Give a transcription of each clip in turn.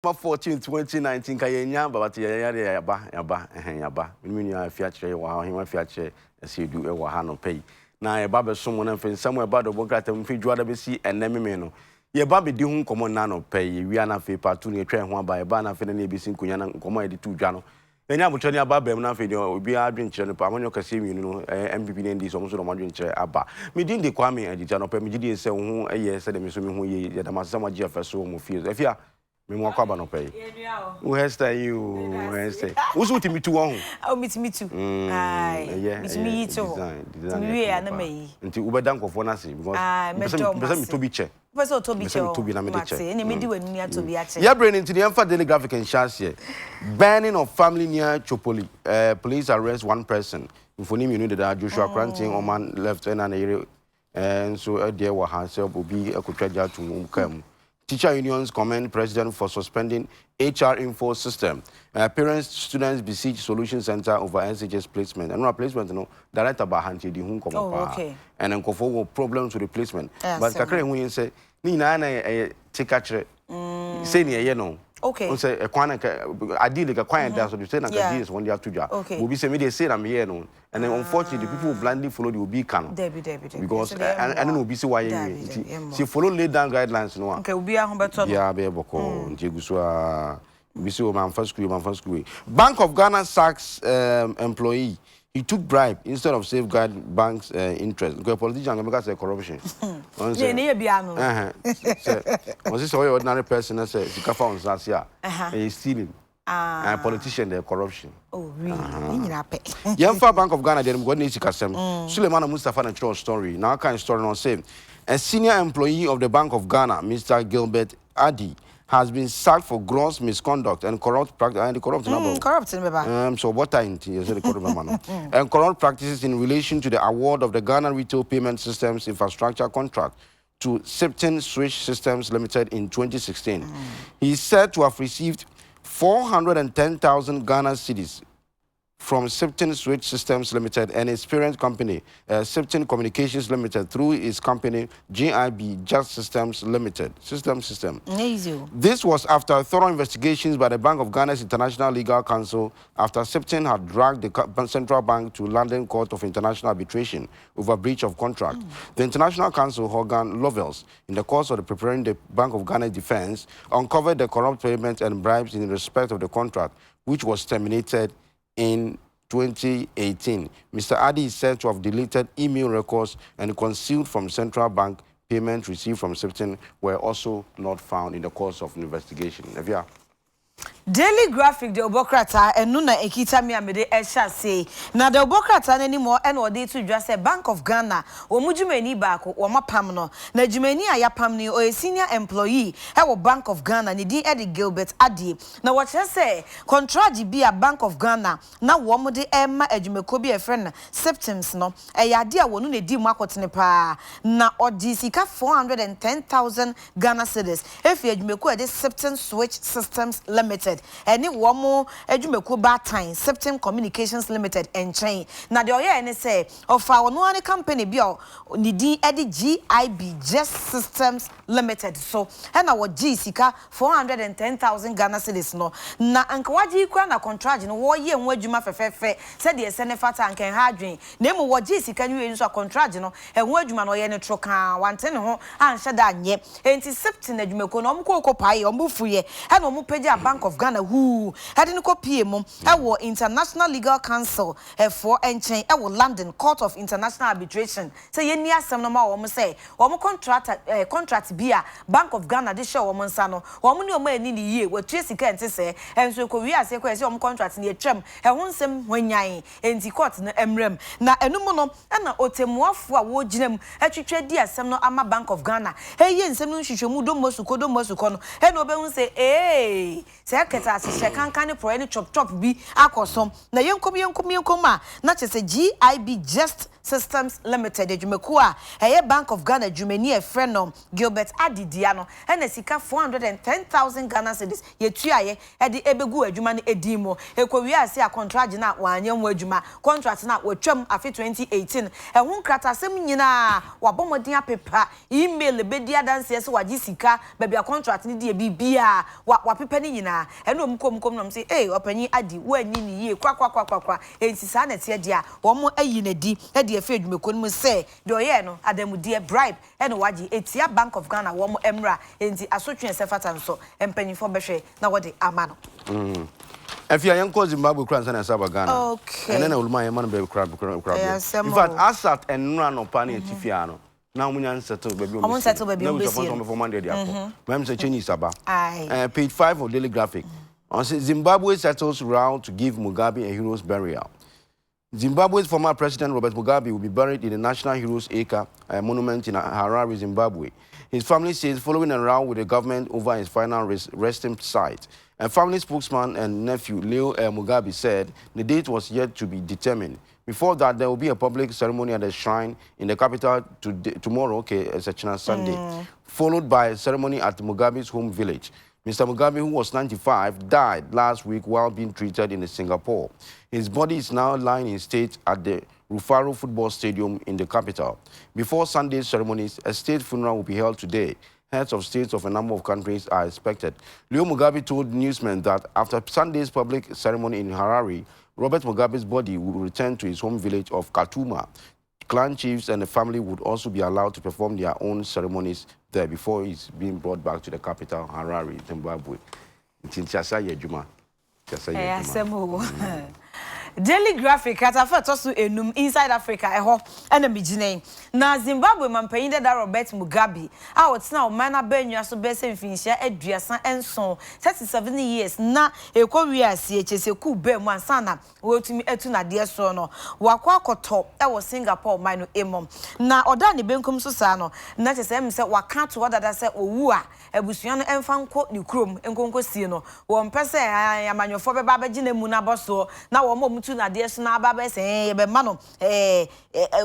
14 2019 kayenya babati yaba mini ya fiachire wa hima fiachire asidu e wa ha no pay na e ba be so mo na mfen samu e ba do bokrata mfi juada be si eneme no ye ba be di hu nkomo na no pay wi ana fe patu ne twa ho aba e ba na fe na e be si nkonya na nkomo e di tu dwa no enya butoni aba ba mu na fe di obi adwenkyere no pa amanyo kase mienu no MPP ne ndi so mo so do adwenkyere aba me din de kwame agija no pa me gidi se ho eye se de me so me ho ye ya da masama gi afeso mo fie afia me mo akwa ba no pay who hairstyle you hairstyle who's with me too one oh meet me too meet me too we are na me nti ubeda nkofo na se because me to be che person to be che to be na me che na me di wanu ya to be a che ya brain into the emfa daily graphic and shares here banning of family near Chopoli police arrest one person infoni me know that Joshua Krantin Oman left and so there were herself obi akotwaja to kam. Teacher unions commend president for suspending HR info system. Parents, students besiege solution center over NCHS placement. And replacement, no, director by Hanti di hun come okay. And then for problems with replacement. But kakre when you say, ni na take a say ni no. Okay. Say a kwana ideally a quiet so you say na this one you have to do. Okay. We be say me they say I'm here no. And then unfortunately the people who blindly follow the Obi can. Because and then Obi say why see follow lay down guidelines no. Okay, Obi a humbeto. Yeah, be boko ntiguswa Obi say o man first school. Bank of Ghana sacks employee. He took bribe instead of safeguard banks' interest. Because politicians can say corruption. Was this ordinary person that says he found Zasia? He's stealing. And politician, they're corruption. Oh, really? Yamfa Bank of Ghana, they're going to Kasem. Suleiman Mustafa and true story. Now, kind of story on same. A senior employee of the Bank of Ghana, Mr. Gilbert Adi, has been sacked for gross misconduct and corrupt practices. So what time and corrupt practices in relation to the award of the Ghana Retail Payment Systems Infrastructure contract to Septon Switch Systems Limited in 2016. He is said to have received 410,000 Ghana cedis from Septon Switch Systems Limited and its parent company, Septon Communications Limited, through its company, GIB Just Systems Limited. System. This was after thorough investigations by the Bank of Ghana's International Legal Council after Septon had dragged the central bank to London Court of International Arbitration over breach of contract. The International Council, Hogan Lovells, in the course of preparing the Bank of Ghana's defense, uncovered the corrupt payments and bribes in respect of the contract, which was terminated in 2018. Mr. Adi is said to have deleted email records and concealed from central bank payments received from Septon were also not found in the course of investigation. Daily graphic the obokrata enu na ekita mi amede esha say na the obokrata na anymore and ode to just say Bank of Ghana wo mujumani baako wo mapam no na jumani ayapam ni o senior employee e wo Bank of Ghana ni di Eddie Gilbert Adi na wo che say contract bi a Bank of Ghana na wo mo de ema adwumako bi e friend Septons no e yade a wo no na di mu akotene pa na odi sika 410,000 Ghana cedis efi adwumako e de Septon Switch Systems Limited any womo adwumako ba time Septon Communications Limited enchain na de oye ene say of our no any company bi o ni di edi GIB Just Systems Limited so and our G sika 410,000 Ghana cedis no na anka waji kwa na contract no wo ye nwa adwuma fefefe said the senefata anka ha adwen na mu wo G sika ni nso contract no enwa adwuma no ye ne troka wante ne ho anhye da anye enti Septon adwumako no omko pai ombufuye and omu page Bank of Ghana who had in copy mum ewo International Legal Council for enchain ewo London Court of International Arbitration say ye ni asem no ma wo say wo contract bia Bank of Ghana de show wo nsa no wo ni o ma ni ye wo tue sika ente say enso ko wi ase ko say wo contract ni etwam e ho nsem hwanyan enti court no emrem na enum no na otemuafo a wo ginam atwetwe di asem no ama Bank of Ghana ye nsem no hwehwemu do mosuko no e no be hu say say market as she can for any chop be akosom na yenkom a na chese GIB Just Systems Limited Jumekua a Bank of Ghana Jumeni a friend of Gilbert Adidiano and a sika 410,000 Ghana cedis yetuaye e de ebegu adwuma edimo ekowia se a contract na wanyam adwuma contract na watwam afi 2018 e ho kratasem nyina wabomodin apepa email bedia dance se waji sika baby a contract ni de bibia wapepa ni nyina e no mkom no say opanyi adi wanyi ni ye kwa ensisa na tie dia wo mo ayi na di e de afi adwuma konum se de oye no adamudie bribe e no waji etia Bank of Ghana wo mo emra enti asotwe sefata nso empanyifo behwe na wode amano if you are young Zimbabwe crans and Saba Ghana okay and then ulma yamana be crab in fact asat and run on pani tifiano now munyan settle baby for Monday mem say Chinese Saba page 5 of Daily Graphic on Zimbabwe settles round to give Mugabe a hero's burial. Zimbabwe's former president Robert Mugabe will be buried in the National Heroes Acre monument in Harare, Zimbabwe. His family says following a row with the government over his final resting site. A family spokesman and nephew, Leo Mugabe, said the date was yet to be determined. Before that, there will be a public ceremony at the shrine in the capital tomorrow, Sunday, followed by a ceremony at Mugabe's home village. Mr. Mugabe, who was 95, died last week while being treated in Singapore. His body is now lying in state at the Rufaro Football Stadium in the capital. Before Sunday's ceremonies, a state funeral will be held today. Heads of states of a number of countries are expected. Leo Mugabe told newsmen that after Sunday's public ceremony in Harare, Robert Mugabe's body will return to his home village of Katuma. Clan chiefs and the family would also be allowed to perform their own ceremonies there before he's being brought back to the capital, Harare, Zimbabwe. Daily Graphic at a photo enum inside Africa enemy gene. Na Zimbabwe mampanyi da Robert Mugabe. Out now mana benyu so bese mfinisha eduasa enson 37 years na ekowia CHS ku be mu ansana wotumi etu na de so no. Wakwa akoto e wo Singapore manu emom. Na oda ne benkum so sa no na chese em se waka to odada se owu a abusua no emfa nko ne krom enkonko sie no. Wo mpese amanyofo beba bagina mu na boso na wo mutu na de so na baba se be ma no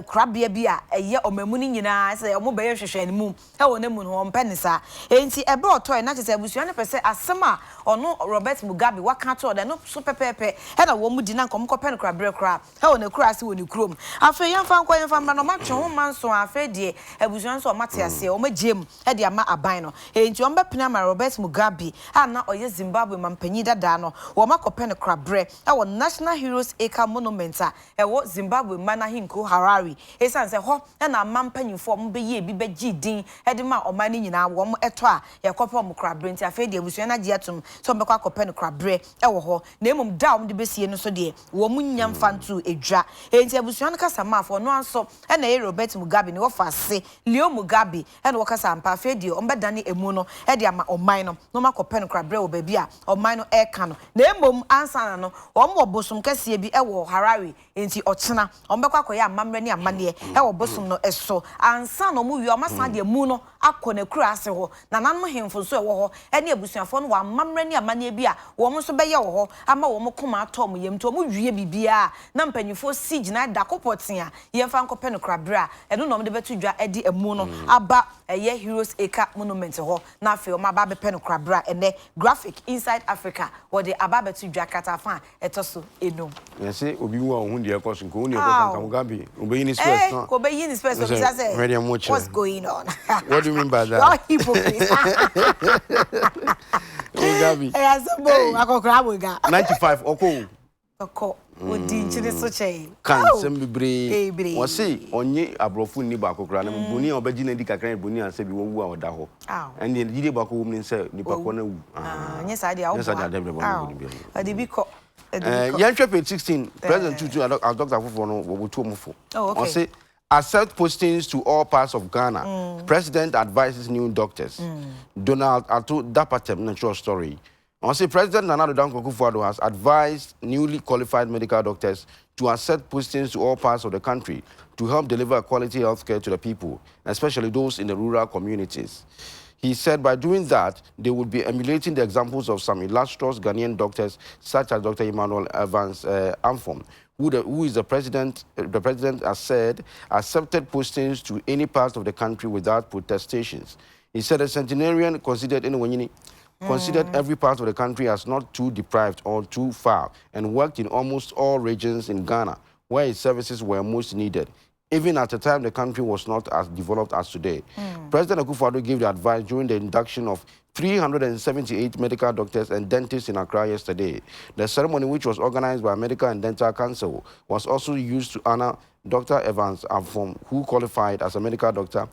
krabia bia eye omamu ni nyina se omo be hwehwe mu e wo ne mu no mpenisa enti ebe otoy na chese abusua ne pese asema ono Robert Mugabe waka to de no so pepepe e na wo mu di na nkom ko pen krabre kra e wo ne kra se wo ne krom afa yamfa nko yamfa ma no ma twe ho manso afa de abusua nso o mate ase o ma jem e de ama aban no enti o mbepina ma Robert Mugabe ana oye Zimbabwe mampanyi dada no wo ma ko pen krabre e wo National Heroes Acre monument e wo Zimbabwe mana hinko Harare esan se ho na mampanyifo mo be ye bi be gidin e de ma omani nyina wo mo eto a ye kopo mo krabre nti afa de abusua na giatum so mbekọ akọpẹ no krabre e wo ho na emum da om de besie no so de wo munya mfantu edwa enti abusua no kasa mafo no anso e na Robert Mugabe ne wo fa se Leo Mugabe e na wo kasa ampa afa de ombedane emu no e de ama oman no makọpẹ no krabre wo ba bi a oman no e ka no na emum ansa no wo mo bosom kase bi e wo Harare enti ochena ombekọ akoye amamre ne amane e wo bosom no eso ansa no mu wi o masa de emu no akọ kura ase ho na nanmo hemfo so e wo ho e ne abusuafo no wa amamre ne amane bi a wo mo so be ye wo ho ama wo mo koma atom yem to mo wie bibia na mpanyifo si gina da kopoten a yemfa nkopɛ no krabra e no no de betu dwa e di emu no aba eye Heroes Acre monument ho na afi o ma ba be pɛ no krabra ene Graphic inside Africa wo de aba betu dwa katafa etoso enum say obi wo ohun de ekos nko oni ekos kan Mugabe obi ni space no ko be yin space so say what's going on. What do you mean by that? You're hypocrite. Mugabe akokra 95 oko odi nchire so chei kan sembibre o se onye abrofo ni ba akokra na boni obaji na di kakran boni anse bi wo wu a oda ho and the jide ba ko wum ni se ni ba ko na wu nya sa dia wo adi bi ko Yanchwe page 16 President Tutu and Dr. Fufo no wo to mufo o se accept postings to all parts of Ghana. President advises new doctors. Donald Ato Dapatem natural story. Also, President Nana Addo Dankwa-Akufo-Addo has advised newly qualified medical doctors to accept postings to all parts of the country to help deliver quality health care to the people, especially those in the rural communities. He said by doing that, they would be emulating the examples of some illustrious Ghanaian doctors, such as Dr. Emmanuel Evans Amfom, who is the president has said, accepted postings to any part of the country without protestations. He said the centenarian considered every part of the country as not too deprived or too far, and worked in almost all regions in Ghana where his services were most needed, even at a time the country was not as developed as today. President Akufo-Addo gave the advice during the induction of 378 medical doctors and dentists in Accra yesterday. The ceremony, which was organized by Medical and Dental Council, was also used to honor Dr. Evans Amfom, who qualified as a medical doctor,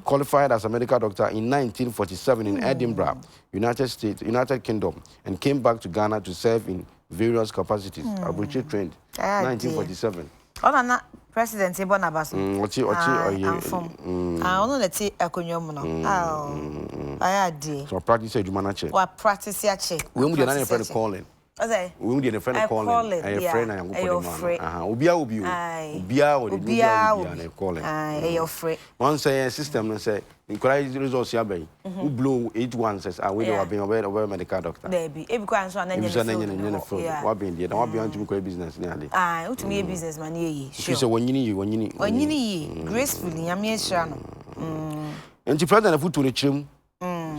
qualified as a medical doctor in 1947 in Edinburgh, United Kingdom, and came back to Ghana to serve in various capacities. Abuchi trained 1947. Oh, President Bonabaso. So practice education. What practice ya che? We mu dey na friend calling. We mu dey na friend calling. A friend na yango for man. Obia na calling. A friend. One say system no say encourage results ya ben. Who blow 81 says we dey have been over medical doctor. There be. E because so na nyene phone. What been there? Na what be to go business ni ade. Utumi business man ye. Sure. So wonyini gracefully nyame ehira no. Enti president afutu ne chirem.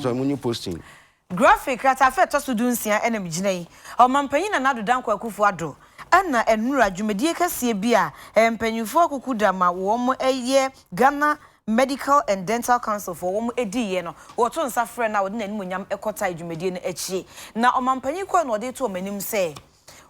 So munyi posting. Graphic rata fe to so dunsia enam ginai. Omampanyin na nado danko Akufo-Addo. Ana enura dwumadie kase bia empanyufo akukuda ma wo mo eye Ghana Medical and Dental Council for wo mo ediye no. Wo to nsa frɛ na wo de nanim nyam ekota dwumadie no achie. Na omampanyin ko na ode to omanim sɛ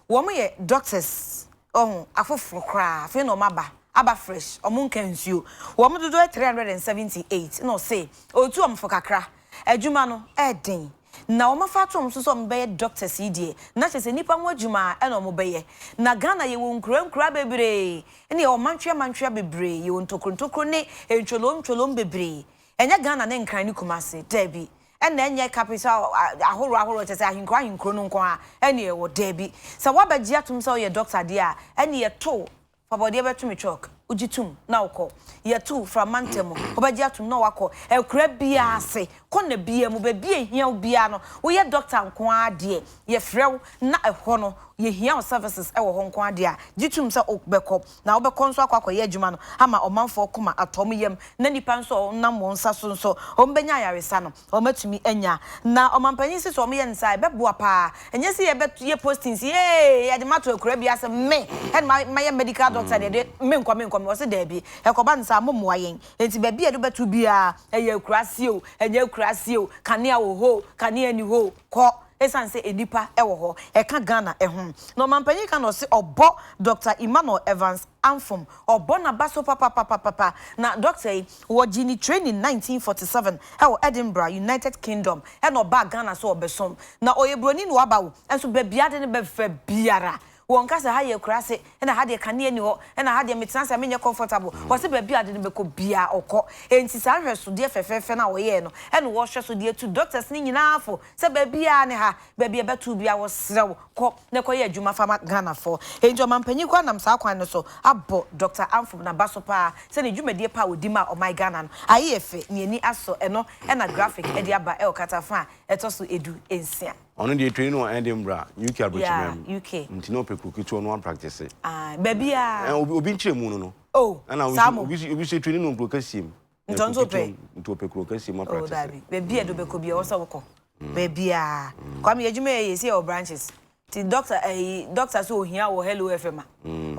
wo mo ye doctors afoforo kra fe no maba aba fresh omunka nsuo wo mo dodo 378 no say otu omfo kakra adwuma no eden na omafa to omso so mbeye doctors idie na chese nipa ho adwuma e no mobeye na Ghana ye wo nkura bebre ene ye omantwea bebre ye wo ntokro ne entwolom bebre enya Ghana ne nkran ni Kumasi debi ena enye capital ahoro chese ahinkro no nko a ene ye wo debi se wabagye atum se ye doctor de a ene ye to fabode betu me chalk ujitum na ukọ yetu from mantemo obagye atum na wakọ ekura bia ase kona bia mu be bia hia bia no wo ye doctor nko ade ye frew na ehọ no ye hia services e wo ho nko ade a jitum se obekọ na obekọ nso akọ ye adwuma no ama omanfo koma atom yem na nipa nso nam won sa so nso ombenya yaresa no omatumi anya na omampanyin se so omye nsa beboa pa enye se ye postings ye de mato ekura bia se me and my medical doctor de me nkwa me wose debi ekoba nsa momoa yen enti ba bia do betu bia eye kurase o enye kurase o kanea wo ho kanea ni ho ko esanse enipa ewo ho eka Ghana ehun no mampanyi ka no se obo Dr. Emmanuel Evans Amfom obo na baso papa na doctor wo gini training 1947 ewo Edinburgh United Kingdom e no ba Ghana so obesom na oyebroni no abawo enso ba bia de ne be fa biara wonka se ha ye kurase na ha de kane ani ho na ha de metansa menye comfortable wose ba bia de ne beko bia okọ enti sa hweso de fefefe na wo ye no ene wo hweso de tu doctors ni nyina afo se ba bia ne ha ba bia betu bia wo serew kọ ne kọ ye adwuma fama Ghana fo enjo mampanyi kwa nam sa kwan no so abo Dr. Amfom na baso pa se ne dwumadie pa odima o my Ghana no aye efe ni ani aso eno na graphic e de aba e okatafa etoso edu ensia ono de training on Edinburgh UK abrachimem UK ntino pekukitu no one practice baby obi nchiremu no na obi se training no prokasim ntonzo pe nto pekukasim practice baby edo beko bia wo so woko baby kwam yejume ye see your branches ti doctor so hia wo hello fm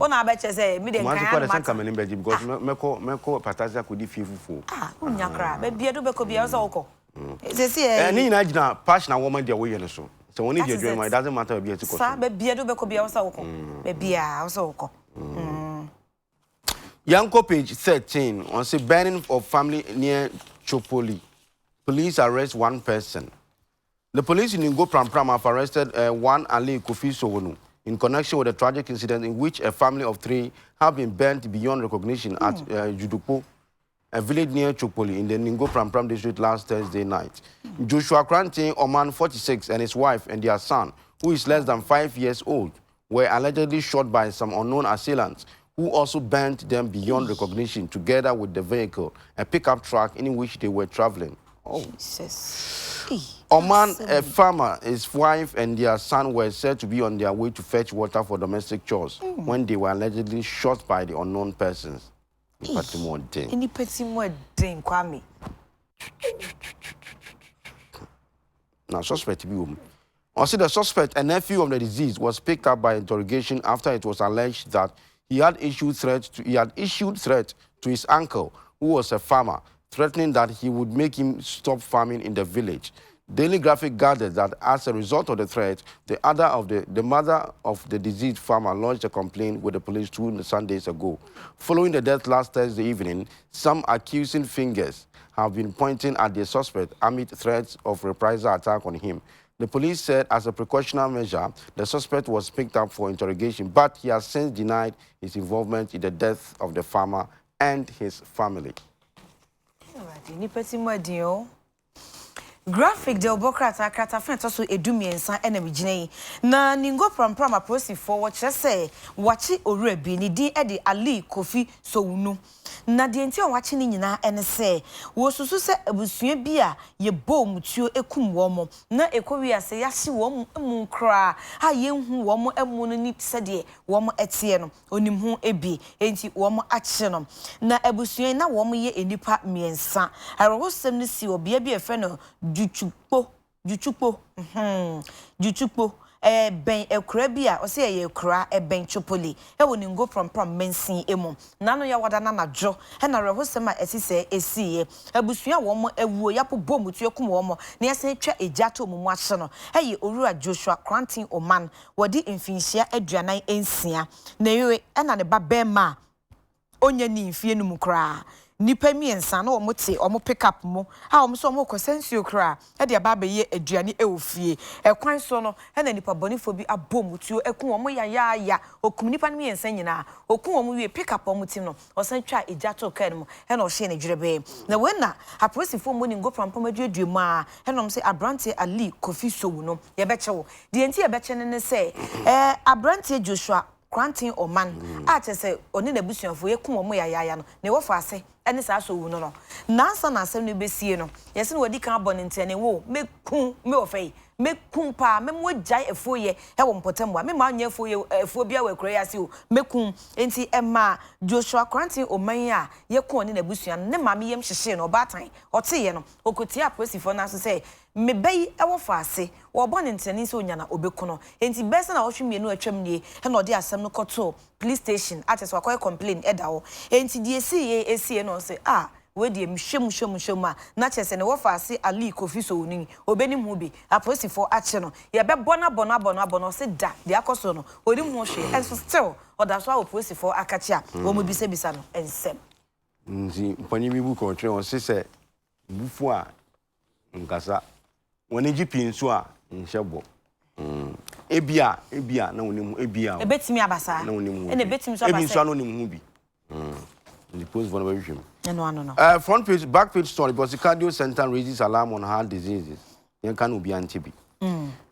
ona abeche say me de kan ma kan me beji because meko patasia kodi fifufu unya kra baby edo beko bia wo so woko ni na gina passion na woman dia wo ye no so so when you dream it doesn't matter be etiko sa be bia do be ko bia wo sa wo ko be bia wo sa wo ko Yanko page 13 on say burning of family near Chopoli. Police arrest one person. The police in Ngo Pram have arrested one Ali Kofi Sowonu in connection with a tragic incident in which a family of 3 have been burnt beyond recognition at Judupo, a village near Chopoli in the Ngo Pram district last Thursday night. Joshua Krantin Oman, 46, and his wife and their son, who is less than 5 years old, were allegedly shot by some unknown assailants who also burnt them beyond recognition together with the vehicle, a pickup truck in which they were traveling, Oh. Jesus. Oman, a farmer, his wife and their son were said to be on their way to fetch water for domestic chores when they were allegedly shot by the unknown persons. Any petty more ding, Kwame. Now, suspect to be also, the suspect, a nephew of the deceased, was picked up by interrogation after it was alleged that he had issued threats to his uncle, who was a farmer, threatening that he would make him stop farming in the village. Daily Graphic gathered that as a result of the threat, the mother of the deceased farmer lodged a complaint with the police 2 Sundays ago. Following the death last Thursday evening, some accusing fingers have been pointing at the suspect amid threats of reprisal attack on him. The police said as a precautionary measure, the suspect was picked up for interrogation, but he has since denied his involvement in the death of the farmer and his family. Graphic de obokrata krata fen to so edumiensa enamigine na ningo prampram aprosi forward say wachi owura bi ni din e de Ali Kofi Sowunu na de enti on wachi ni nyina ene se wo susu se abusua bi a ye bom tuo ekum wo mo na ekowi ase ya hye wo mu kra ha ye hu wo mo emu no ni se de wo mo etie no onim hu ebi enti wo mo ache no na abusua na wo mo ye enipa miensa arosem ni si obia bi efe no Juchukpo ben ekura bi a o se ye ekura ben chopoli e woni ngo prom mensin emu nano ya wada na najo e na rehosem a esise esiye abusua wo mo ewuo yapo bomutu ekum wo mo na yesen twa ejato omumu ahye no eye Owura Joshua Krantin Oman wodi mfinhia aduanan ensia na yewe e na ne ba bema onya ni mfie no mukra nipa miensa na omote omo pick up mo ha omo so omo kosensuo kra e de aba be ye aduane e ofie e kwan so no e na nipa bonifo bi abomutuo ekun omo ya okum nipa miensa nyina okun omo wie pick up omo tim no osan twa ejato kan mo e na o hye ne dwerebe na we na aposifo mo ni ngo prampam aduaduamu a e na omo se abrante Ali Kofi Sowunu ye beche wo de enti ye beche ne se abrante Joshua Krantin Oman a chese oni na busuafo ye kum omo ya no ne wo fa ase ene sa so wu no nansa na asem ne besie no yesi no wadi kan abone ntene wo mekun me ofei mekun pa me mo jai efoye e wo mpotamwa me ma nya efoye efo bia wa kura yasi o mekun enti ema Joshua Krantin Oman a ye kun oni na busua ne ma me yem hyehye no obatan otiye no okoti aposifo na so say me bai e wo fa ase wo bone ntene nse onya na obekuno enti besa na wohwemienu atwam nie e na odi asem no koto police station ateso akoy complain edawo enti die esi no say we die mhwem a na chese ne wo fa ase Ali Kofi Sowunu obenim hu bi aposifo ache no ye be bona se da de akoso no odim hu hwe and still odaso a aposifo akache a wo mo bisa no ensem nzi mpani mi bu ko tre on se bufu a nkasa woni gipi nso a nhwebo ebia na woni ebia ebetimi abasa na woni mu ene ebetimi so abasa ebinso no nim hu bi the post for no no front page back page story because the cardio center raises alarm on heart diseases yen can obi antibi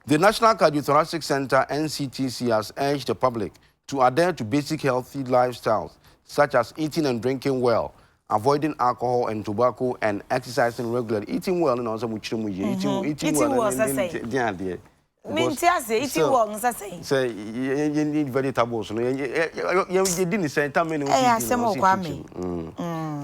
the National Cardiothoracic Center NCTC has urged the public to adhere to basic healthy lifestyles such as eating and drinking well, avoiding alcohol and tobacco, and exercising regularly. Eating well and also eating well. Eating well, no say you need vegetables. You didn't say that many.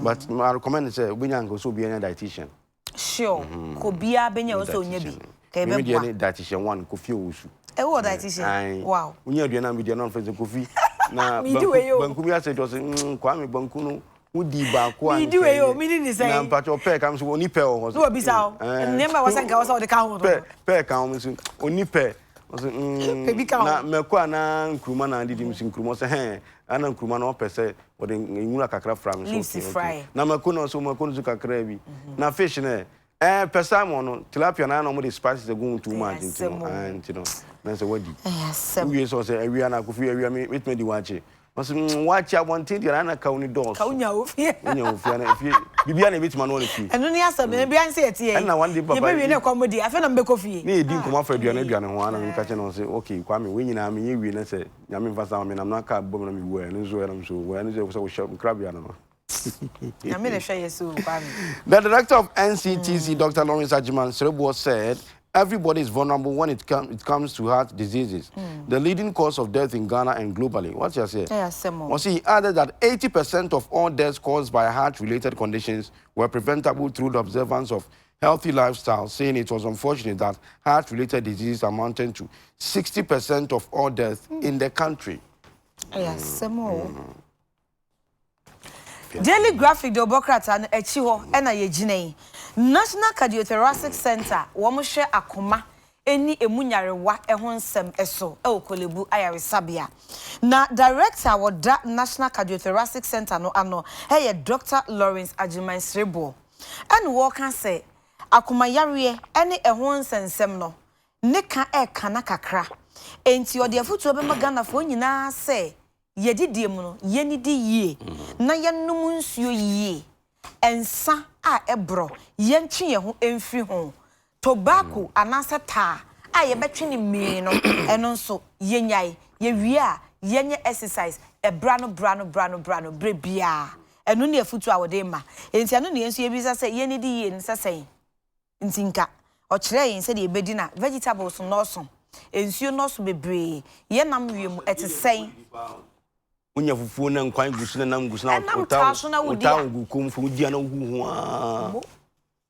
But I recommend say we can go so be a dietitian. Sure, could be a benya also nyebi. Maybe any dietitian one coffee usu. What dietitian? Wow. We are doing with your non-friends coffee. Now, Bankuya said, Kwame Bankuno. Udi ba kwa ni do yo meaning is na mpacho pe kam so oni pe o so obi sao nemba wasanka wasa de ka ho pe kam so oni pe na mekwa na nkruma na didi msi nkruma so ana nkruma na opese o de nwura kakra from so na mekwa so mekwa so kakra bi na fish na pesa mo no tilapia na no mo de spices go too much into and you know na say wadi we so say awia na kofi awia me me di wache watch I wanted the Anna County doors. Kaunya ofie. Unya ofie na ofie. Bibia na bit man ofie. Eno ni asem na bia nse etie. And na one day papa. Ye be we na comedy. Afa na mbeko fie. Na edi nkoma fa aduane ho ana nka che na say okay Kwame we nyina me ye wi na say nyame mfa sa me na na ka bom na me wo eno zo era so wo eno zo so wo crab ya no. I mean, The director of NCTC, Dr. Lawrence Adekye Nsroma, said everybody is vulnerable when it comes to heart diseases. The leading cause of death in Ghana and globally. What's your say? He added that 80% of all deaths caused by heart-related conditions were preventable through the observance of healthy lifestyle, saying it was unfortunate that heart-related diseases amounted to 60% of all deaths in the country. Daily Graphic, the Obokrata and Echiho, and Ayejine. National Cardiovascular Center, Womoshe Akuma, any emunyarewa ehonsem eso, kolebu ayare sabia. Na director wa that National Cardiovascular Center no ano, hey Dr. Lawrence Adekye Nsroma. And wo kan say, akuma yare any ehonsem no, neka kana kakra. Enti odi afutu obema Ghana fo nyina say, yedidie mu no yenidi yie na yenum nsuo yie ensa a ebro yentwe ye ho emfiri ho tobacco anasa taa a yebetwe ni mi no eno nso yenyai yewie a yenye exercise ebra no bre bia eno ne afutu a wode ma enti ano ne enso yebisa se yenidi yie nsesen ntinka o kire yin se de ebedi na vegetables no so ensuo no so bebre ye nam wiem etesen Unya fufu na nkwan gusuna na ngusuna ota gukum fu dia na huhu a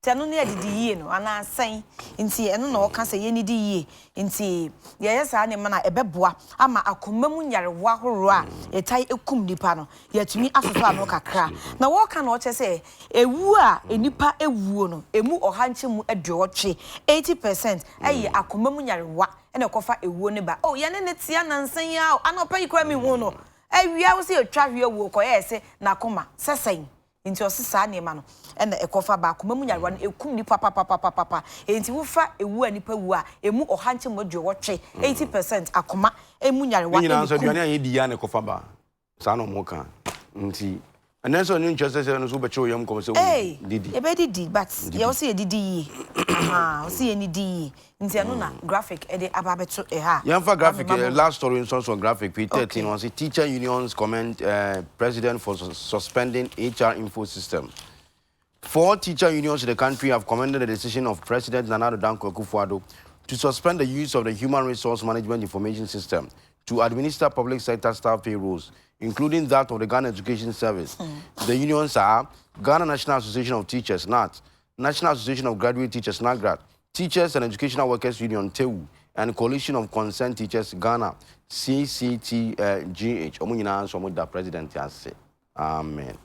tanu ne adidi yie no ana asan nti eno na oka se ye ni di yie nti ye yesa ne mana ebeboa ama akomamu nyarewa horo a etai ekum nipa no yatumi asoso ano kakra na wo ka na o che se ewu a enipa ewuo no emu ohanche mu adwotwe 80% ayi akomamu nyarewa ene kofa ewuo ne ba oh ye ne tia nansan ya anopa yikra mi hu no awia wo se otwa hwe wo ko ye se na koma sesen nti osesa ne ma no ena ekofa ba koma mu nyarewa no ekum ni papa enti wo fa ewu anipa wu a emu ohanche modwe wotwe 80% akoma emu nyarewa ni na so duane aye di ya ne kofa ba sa no mo kan nti and so no just say no so be cho yam ko se didi e be didi but ye wo se ye didi yi aha wo se ye ni di nti anu na graphic e de ababeto e ha yamfa graphic last story in source graphic P13 was teacher unions comment president for suspending HR info system. 4 teacher unions in the country have commended the decision of President Nana Addo Dankwa Akufo-Addo to suspend the use of the human resource management information system to administer public sector staff payrolls, including that of the Ghana Education Service. The unions are Ghana National Association of Teachers, NAT, National Association of Graduate Teachers, NAGRAT, Teachers and Educational Workers Union, TEU, and Coalition of Concerned Teachers, Ghana, CCTGH. Omunyina so the president has said. Amen.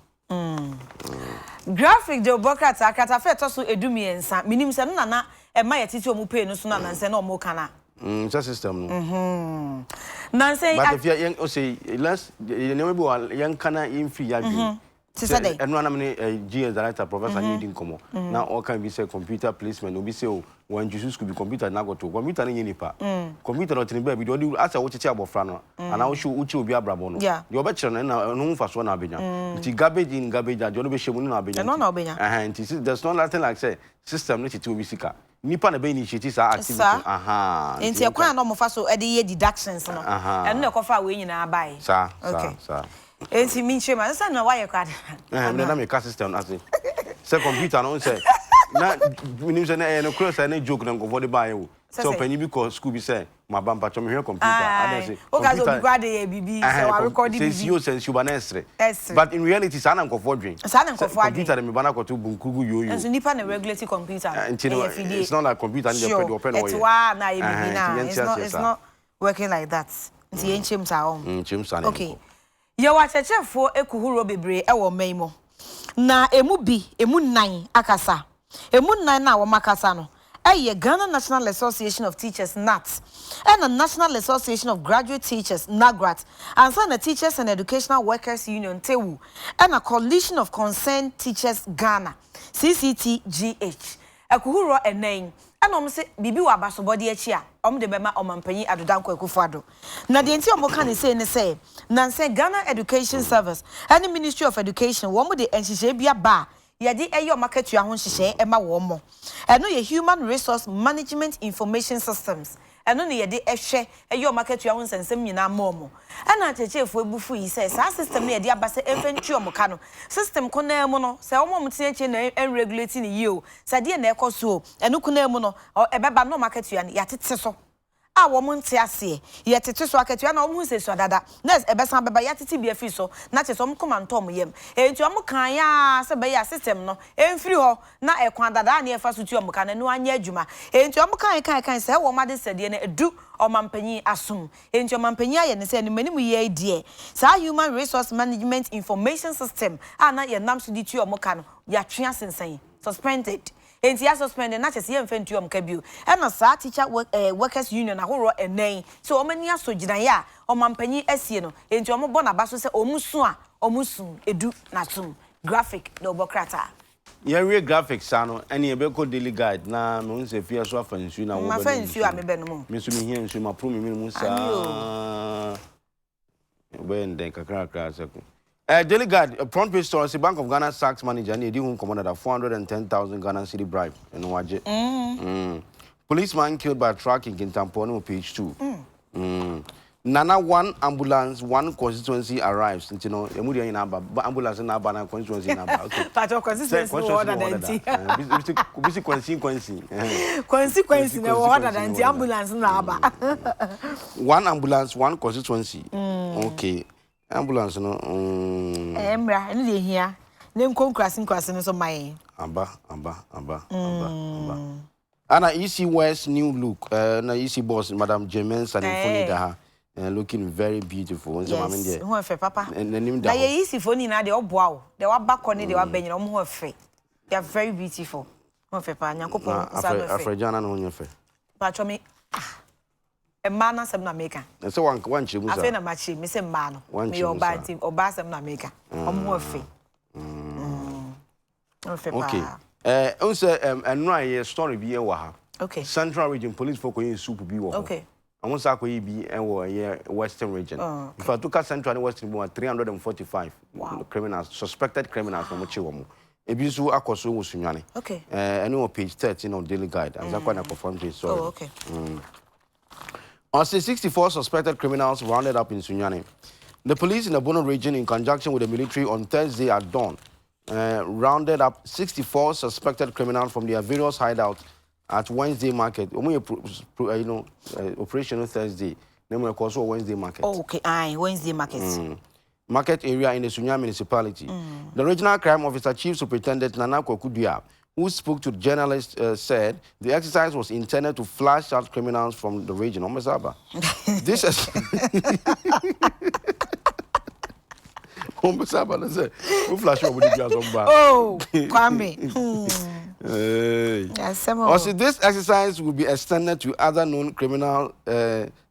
Graphic de Obokrata akata fe to so edumi ensa minim se no na e ma yetiti omu pay no so na nanse na omu kana system no nanse but if you say less you know be yan kana imfi ya Saturday. And one GS director, Professor Needing Komo. Now, all can be say computer placement. We say, when Jesus could be computer, now go to computer in Nipa. Computer not in baby. Do ask what you about Frano. And I'll show Uchi will be a brabono. Yeah. Your better and no first one Abina. It's garbage in garbage. I don't be showing Abina. No, Abina. And there's no nothing like say system need to be sick. Nipa na be initiatives are activity. Aha. Enti e kwa no mo fa so e dey deductions no. And no kofa we nyina buy. Sir. Sir. Enti minche ma say na why you kwad. Na me ka system na say. Say computer no say. Na minim say na no cross na joke na go for the buy o. So penny because school be say ma ba mpa cho me hear computer. I say. O ka so be kwad e bibi so I record bibi. Say you sense you ba na estre. But in reality sa na nko for dream. Sa na nko for dream. Computer me ba na ko to bunkugu yoyo. And so nipa na regulate computer. It's not like computer and you open it's why na e bibi na. It's not working like that. Nti enchem sa on. Okay. Ye wa chechefo ekuhuro bebre e wo maimo na emu nan akasa emu nan na wo makasa no eye Ghana National Association of Teachers NAT and the National Association of Graduate Teachers NAGRAT and some the Teachers and Educational Workers Union TEU and a Coalition of Concerned Teachers Ghana CCTGH ekuhuro enen anom se bibi wa basobodi achi a de bema omampanyi Addo Dankwa Akufo-Addo na de enti omo kan say ne say nanse Ghana Education Service and the Ministry of Education wo mo de enhihye bia ba yɛde ɛyɛ ɔmakatua ho hyehyɛ ɛma wɔn mo ɛno yɛ human resource management information systems ɛno ne yɛde ɛhwɛ ɛyɛ ɔmakatua ho nsɛnsɛm nyinaa ma ɔmo ɛna akyerɛkyerɛfo ebufu yi sɛ saa system ne yɛde aba sɛ ɛmfɛntwi ɔmo ka no system ko na mu no sɛ ɔmo tenakyɛ na ɛnregulate ne yio sɛ deɛ na ɛkɔ so ɛno ko na mu no ɛbɛba no ɔmakatua no yɛatete so a woman tiase ye tete so akatua na omu se so dada na ebesan beba ya tete bia fi so na che so om komantom yem enti om kan ya se be ya system no emfiri ho na ekwan dada na efa so tu om kan na no anya adwuma enti om kan se wo ma de sede na edu omampanyi asum enti omampanyi aye ne se ne manim ye die sa human resource management information system ana ye nam so di tu om kan no ya twea sensan suspended enti ya suspended na chese ye mfentu om ka bio e na sa teacher workers union ahoro enen so omani asogina ya omampanyi asie no enti om bo na ba so se omusu edu na tum graphic no bokrata ya we graphics ano ene ebe ko daily guide na me unse fia so afansu na wo ma fansu a me be no mo me so me hia nsu ma pro me mu sa we nden kakra seku daily guide front page story say Bank of Ghana sacks manager and edi hun command that 410,000 Ghana cedi bribe in waje policeman killed by truck in Kintampo on page 2 Nana one ambulance one constituency arrives you know emudi yin aba ambulance na aba na constituency na aba okay but your constituency order denti bisi consequence na order denti ambulance na aba one ambulance one constituency okay ambulance no emra ene de hia ne nkonkrase no so mai aba ana EC West new look na EC boss Madam Jemen Sanifoni da looking very beautiful so mama dey who fe papa na ye EC foni na de oboa o de wa bakọ ne de wa banyina o mo fe they are very beautiful who fe pa nyankopon sa no fe afrejana no nyo fe pa chomi emma na sem na meka se wan chimu sa afa na machi me se mma no me oba team oba sem na meka o mo fe o fe pa okay unse enu aye story bi e wa ha okay Central Region Police for koyin soup bi wo okay amon sa koyi bi e wo ye Western Region if I took Central and Western we 345 criminals suspected criminals from chiwo mo ebi so akoso wo sunwane okay enu page 13 of daily guide as akwa na confirm this so okay on 64 suspected criminals rounded up in Sunyani. The police in the Bono region, in conjunction with the military on Thursday at dawn, rounded up 64 suspected criminals from their various hideouts at Wednesday market. Operational Thursday. Then we also Wednesday market. Oh, okay, Wednesday market. Market area in the Sunya municipality. The regional crime officer, Chief Superintendent Nana Kokudia, who spoke to journalists, said the exercise was intended to flash out criminals from the region. This is oh, Kwame. Also, this exercise will be extended to other known criminal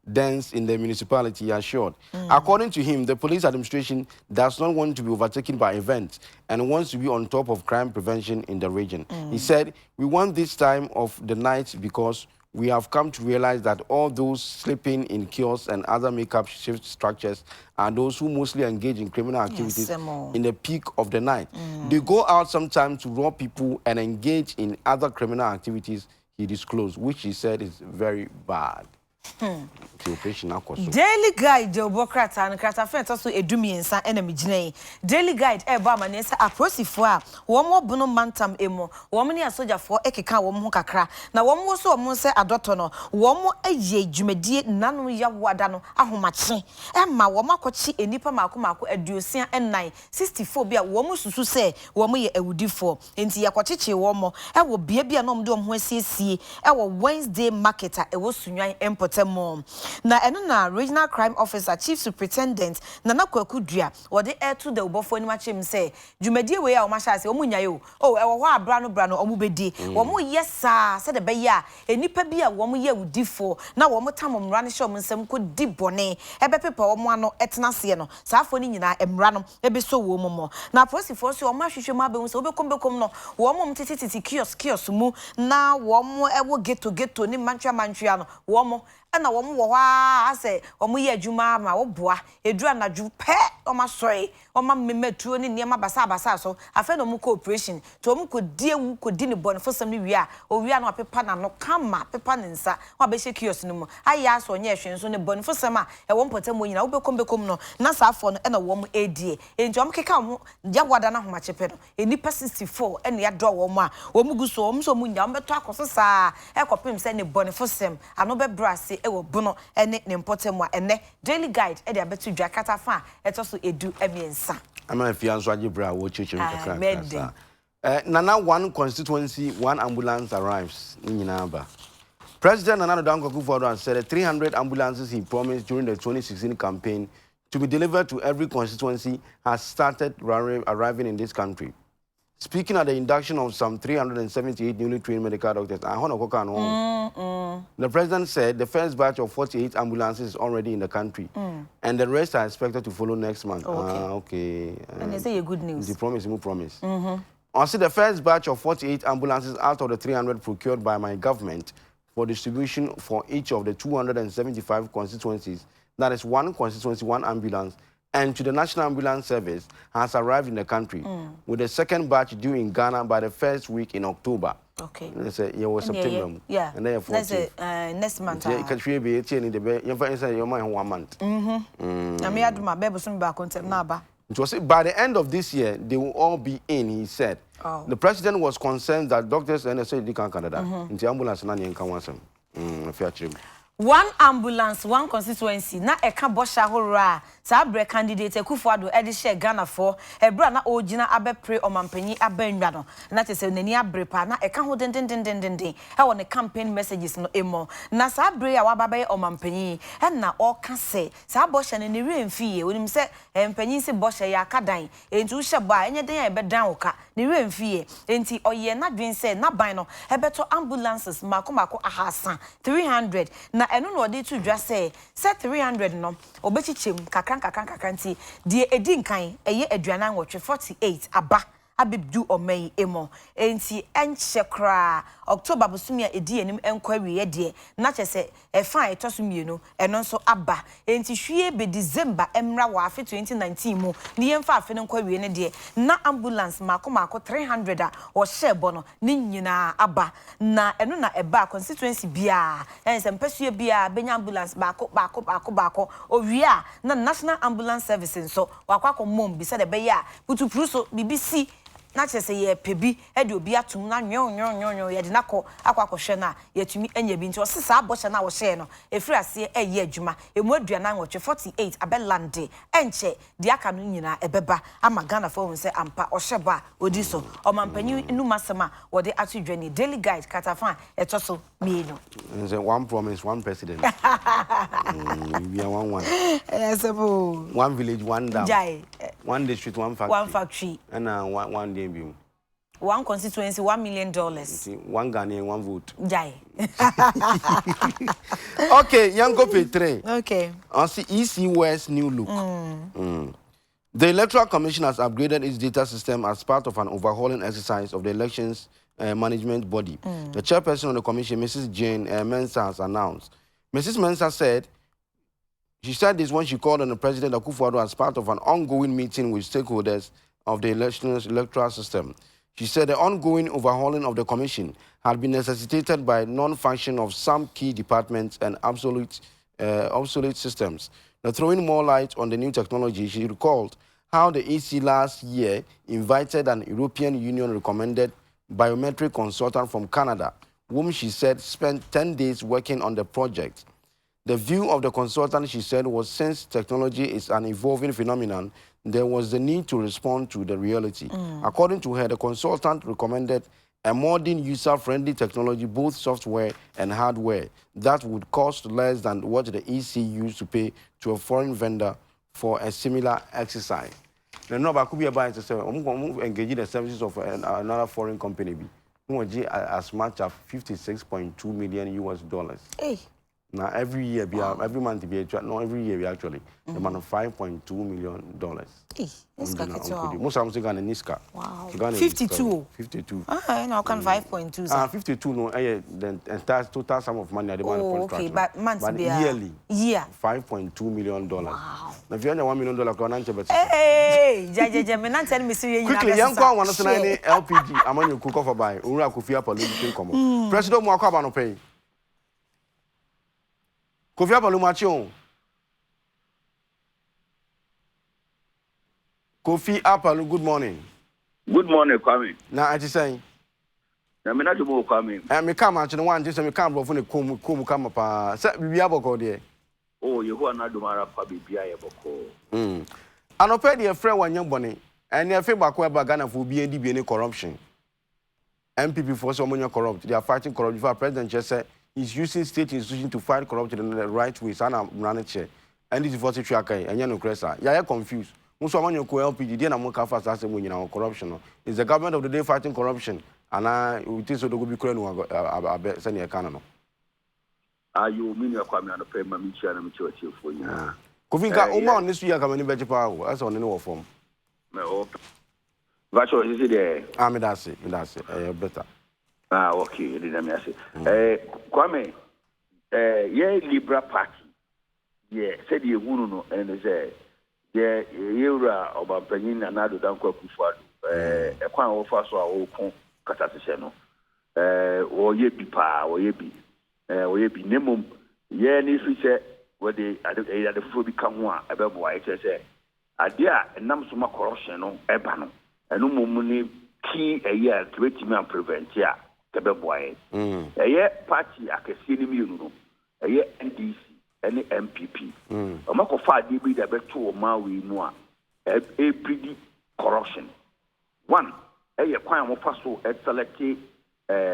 dens in the municipality, assured. According to him, the police administration does not want to be overtaken by events and wants to be on top of crime prevention in the region. He said, we want this time of the night because we have come to realize that all those sleeping in kiosks and other makeup shift structures are those who mostly engage in criminal activities in the peak of the night. They go out sometimes to rob people and engage in other criminal activities, he disclosed, which he said is very bad. Daily guide the Bokrata and Krata so edumiensa enemy jine. Daily guide eba manesa aprosifo a wo mo bono mantam emo wo mo ne asoja fo ekeka wo mo kakra na wo mo so mo se adoto no wo mo aye dwumadie nanu ya wada no ahomache emma wo makochi enipa mako aduosia enan 64 bia wo mo susu se wo mo ye awudifo enti yakocheche wo mo e wo bia no mo de wo ho asiesie e wo Wednesday market a e wo sunwan import mom na eno na regional crime officer chief superintendent Nana Kwakudua wode air to the obofo ni machem say dwumadie we a o masha se o munyaye o e wo ho abra no o mu bedi wo mo yesa se de be ya enipa bi a wo mo ye udifo na wo mo tamomra ne hye mo nsem ko di bone e be pepa wo mo ano etena se no saafo ni nyina emra no e be so wo mo mo na prosifo so o ma hwehwe ma be so obekom no wo mo tititi kiosk mu na wo mo e wo geto ni mantwa no wo mo na wo mo wo ha ase wo mo ye adwuma ma wo boa edura na dwu pe o ma sori o ma memetuo ni niam basa so afa no mo cooperation to mo kodi ewu kodi ne bone fosam ni wi a o wi a na pepa na no kama pepa ne nsa wa be kiosk no mo aya so nye hwe nso ne bone fosam a e wo mpota mo nyina wo bekom no na sa afo no e na wo mo edie enti o mo keka mo jagwada na homa chepe no enipa 64 e na ya do wo mo a wo mo guso wo mo so mo nya wo beto akoso saa e kopim se ne bone fosam ano be brase e wo bono e ne mpota mo a ene daily guide e de abetu dwa kata fa e to so edu emiensa ama fianso agibra wo chichi kakra Nana one constituency one ambulance arrives in Yinaba. President Nana Akufo-Addo said 300 ambulances he promised during the 2016 campaign to be delivered to every constituency has started arriving in this country. Speaking at the induction of some 378 newly trained medical doctors, the president said the first batch of 48 ambulances is already in the country, and the rest are expected to follow next month. Okay. And they say good news. The promise. I see the first batch of 48 ambulances out of the 300 procured by my government for distribution for each of the 275 constituencies. That is one constituency, one ambulance, and to the National Ambulance Service has arrived in the country, with the second batch due in Ghana by the first week in October. Okay. Let's say it was September. Yeah. And then let's say next month. Yeah, it be 18 in the bed. You find inside your mind 1 month. I may add my baby soon back on Naba. It was by the end of this year they will all be in, he said. The president was concerned that doctors and they can't Canada. In the ambulance and one ambulance, one constituency. Na eka bosha hora. Sa abre candidate Akufo-Addo edi share Ghana for. Ebra na ojina abe pre omampanyi abe nwado. Na te se nani abre pa na eka ho den. He won the campaign messages no emo. Na sa abre ya wababe omampanyi. E na oka se. Sa bosha ne remfie. Wonim se empanyi se bosha ya akadan. Enti wo hye ba enye den ya ebe dan oka. Ne remfie. Enti oye na dwen se na ban no ebeto ambulances mako ahasa 300 na eno no odi to dwa say 300 no obechichem kakran nti die edi nkan eye aduanan wotwe 48 aba abibdu omai emo enti enche kra October busumia edi enim enkwawie de na chese efan etosumienu eno nso aba enti hwie be December emra wa afi 2019 mu ni yemfa afi nkwawie ne de na ambulance mako 300 a wo shebo no ni nyina aba na eno na eba constituency bia ense mpasue bia benya ambulance bako owia na National Ambulance Service nso wakwa mom bi se de be ya putupruso BBC na chese ye pebi e de obi atum na nyon ye de nako akwakohwe na yetumi anya bi nti osesa aboshe na wo hye no efiri ase eye adwuma emu aduana nwotwe 48 abelande enche de aka no nyina ebeba ama Ghana for won se ampa ohyeba odiso omampanyi numasema wo de atudwa ni daily guide katafan etoso mienu nse one promise one president we are one yes one village one down Jai. One district one factory and one debut. One constituency, $1 million. One Ghanaian, one vote. Jai. Okay, Yanko Petre. Okay. On the EC West new look. The Electoral Commission has upgraded its data system as part of an overhauling exercise of the elections management body. The chairperson of the commission, Mrs. Jane Mensah, has announced. Mrs. Mensah said, she said this when she called on the President Akufo-Addo as part of an ongoing meeting with stakeholders of the electoral system. She said the ongoing overhauling of the commission had been necessitated by non-function of some key departments and obsolete systems. Now, throwing more light on the new technology, she recalled how the EC last year invited an European Union recommended biometric consultant from Canada, whom she said spent 10 days working on the project. The view of the consultant, she said, was since technology is an evolving phenomenon, there was the need to respond to the reality. According to her, the consultant recommended a modern, user-friendly technology, both software and hardware, that would cost less than what the EC used to pay to a foreign vendor for a similar exercise. The number could be about to say, engage the services of another foreign company. As much as $56.2 million US. Hey. Now every year, every month, no, every year we actually the man of $5.2 million. Most of them Ghana Niska. Wow. 52. 52. Now can 5.2. 52 no. Then entire total sum of money at the man of contract. Okay, but months yearly. Yeah. $5.2 million. Wow. Now if you have $1 million, hey, Jaja, me not tell me see you. Quickly, young one want to sign LPG. I'm on your cook off by Ura Kufia Police come. President Mwakaba no pay. Kofi Apalumachon. Kofi Apalu, good morning. Good morning, Kwame. Now, I just saying. I mean, not to move, Kwame. And me come out to the one just me come from the come up. We have a call there. Oh, you are not the Mara Pabi Biaboko. I no pay the friend one young bonny, and your favorite Ghana for BND any corruption. MPP for someone corrupt. They are fighting corruption. The president just said he's using state institutions to fight corruption in the right way. So I'm running chair. And this is for Chiakai, and you're no cressa. You're confused. Most of you call LPG, then I'm more fast as when you're corruption. It's the government of the day fighting corruption. And I think so to be clear about sending a canon. Are you mean you're coming on the payment and maturity for you? Kovinka, Oma, this year coming in better power. That's on the no form. That's what is it there? I mean, that's it. Better. Okay, you didn't miss it. Kwame, yeah, Libra Party. Yeah, said you wouldn't know, and they say, yeah, you're about Benin and Nado Danko Kufadu. A quan of us or Catasano. Or ye be pa, or ye be Nemum. Yeah, Nisha, where they at the food become one about why I say, Adia, and Namsuma corruption, Ebano, and no money key a year to wait me and prevent ya, Cabeboy. A year party, I can see him, you know, a year NDC. Any MPP. A mark of 5 dB that bet 2 Maui Noa. A pretty corruption. One, a quite more fast to select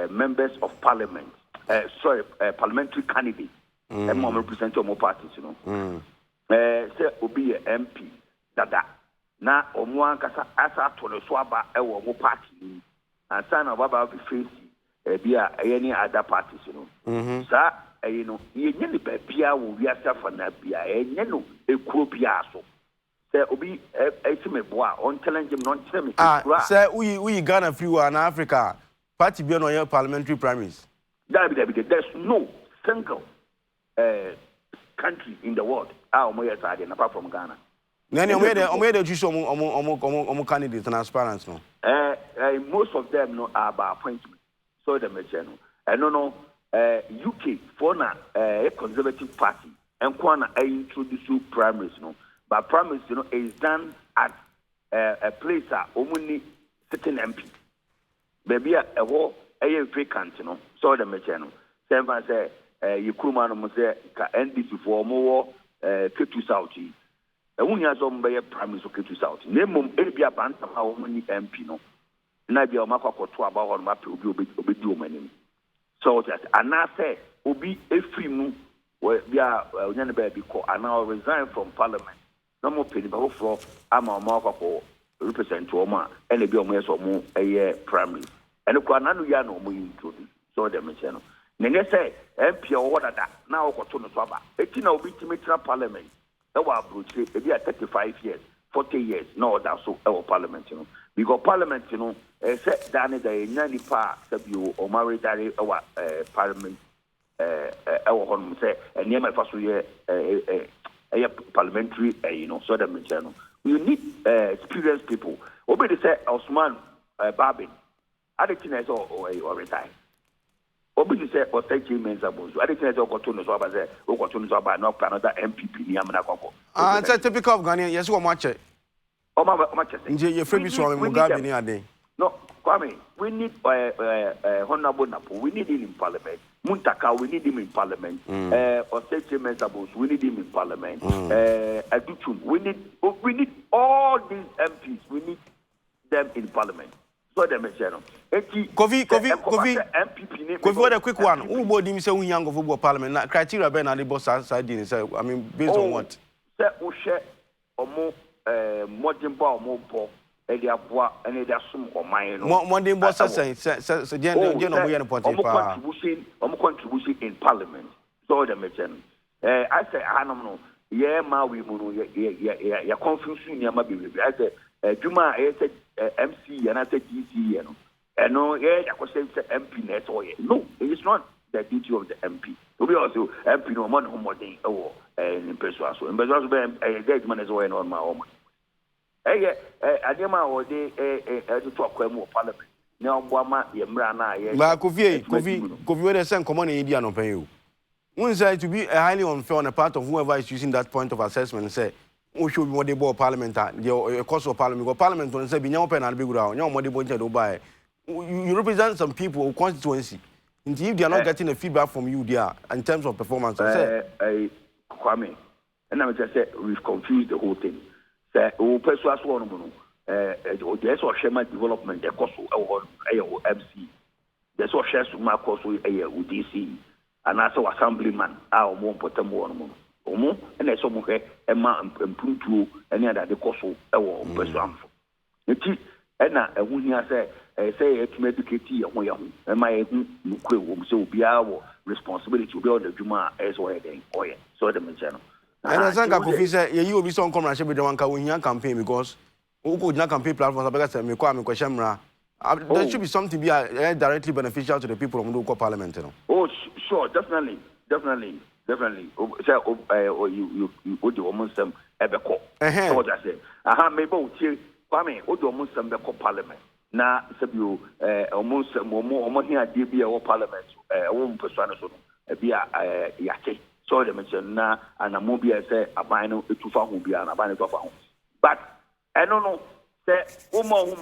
members of parliament. Parliamentary candidates. And more representative more parties, you know. Say, Obi a MP. Dada. Na Omuankasa Asa to the Swaba, a more party. And son of Baba be facing be any other parties, you know. Sir, you know, you nearly Pia will be a Safanabia, and you know, a Krupiaso. There will be a boy on telling him not to me. Sir, we Ghana few in Africa, party beyond your parliamentary primaries. There's no single country in the world, apart from Ghana. Then you made a juice on candidates and aspirants, no? Most of them know about appointment. So the channel. I don't know. UK for a conservative party and Kwana introduce primaries, no. But primaries, you know, is done at a place only certain MP. Maybe a whole vacant, you know. So the channel. Same say you come on say NDC for more K2 South. A woman has on by a primaries of K2 South. Name be a band of how many MP, no. Nabi or Mako to about on map will be doing. So that and I say, Obi a free move where we are baby call and now resign from parliament. No more penny but for I'm a mark represent to Oma and a bill or more a year primary. And the Kwananu Yano we introduce. So them channel. Then say MP or what that now got to the Swaba. 18 will be to parliament. That was Bruce, maybe 35 years, 40 years, no that's so our parliament, you know. Because parliament, you know, set down the 90% you or married our parliament, our home say, and near my first year, a parliamentary, you know, so that channel. You need experienced people. Obey say Osman Babin, Adekye or retire. Obey say or say James Abuzu. Adekye or Kotono Swaba, or Kotono Swaba, no another MPP, Niamanako. It's a typical of Ghanaian, yes, one match. Oh, my you're free from Mugabe near day. No, Kwame, we need Honorable Napo, we need him in parliament. Muntaka, we need him in parliament. Osei Mensabos, we need him in parliament. Aduchum, we need all these MPs, we need them in parliament. So them channel. Kofi, what a quick one. Who bought him so young of football parliament? Criteria Ben and the boss outside. I mean, based on what? Say, Ushe, or more. Modern ball, more ball, and they are and they are some of mine. Modern boss, say, general, we are contribution in parliament. so the mention. I say, I don't know. Yeah, ma we munu ya confusion ya ma be. I say, Juma, I said MC and I said DC, you know. And no, yeah, I could say MP net or no, it is not the duty of the MP. To be also MP no man more than in Persuaso. In Persuaso, a dead man is away on my own. I did my old day to talk more parliament. Now, Bama, Yamrana, Ma Kofi, where they send common India no pay you. One side to be highly unfair on the part of whoever is using that point of assessment and say, who should be more the board parliament, the cost of parliament, or parliament on say, be no pen and be ground, no more the budget to buy. You represent some people who constituency. And if they are not getting the feedback from you there in terms of performance, Kwame, and I'm just say we've confused the whole thing. Say, who persuades one of there's a Shema development, the cost of MC. There's a share to my cost with DC, and as an assemblyman, our more important one. Omo, and there's some Emma and Puntu, and other the cost of our persuasion. And a woman say, it's medicated, and my so be our responsibility to build the Juma as well. So the mention. And I think Kofi said, you will be some commercial with the one campaign because who could not campaign platforms because there should be something be directly beneficial to the people of the local parliament. Oh, sure, definitely. So, you would do almost some ever call. So what I say, maybe Kwame, would do almost some parliament. Now, you almost more here, DB or parliament, a woman person, be a yake. So the mention now, and a movie say, a bino to found will be an abandoned of home. But I don't know, say, woman,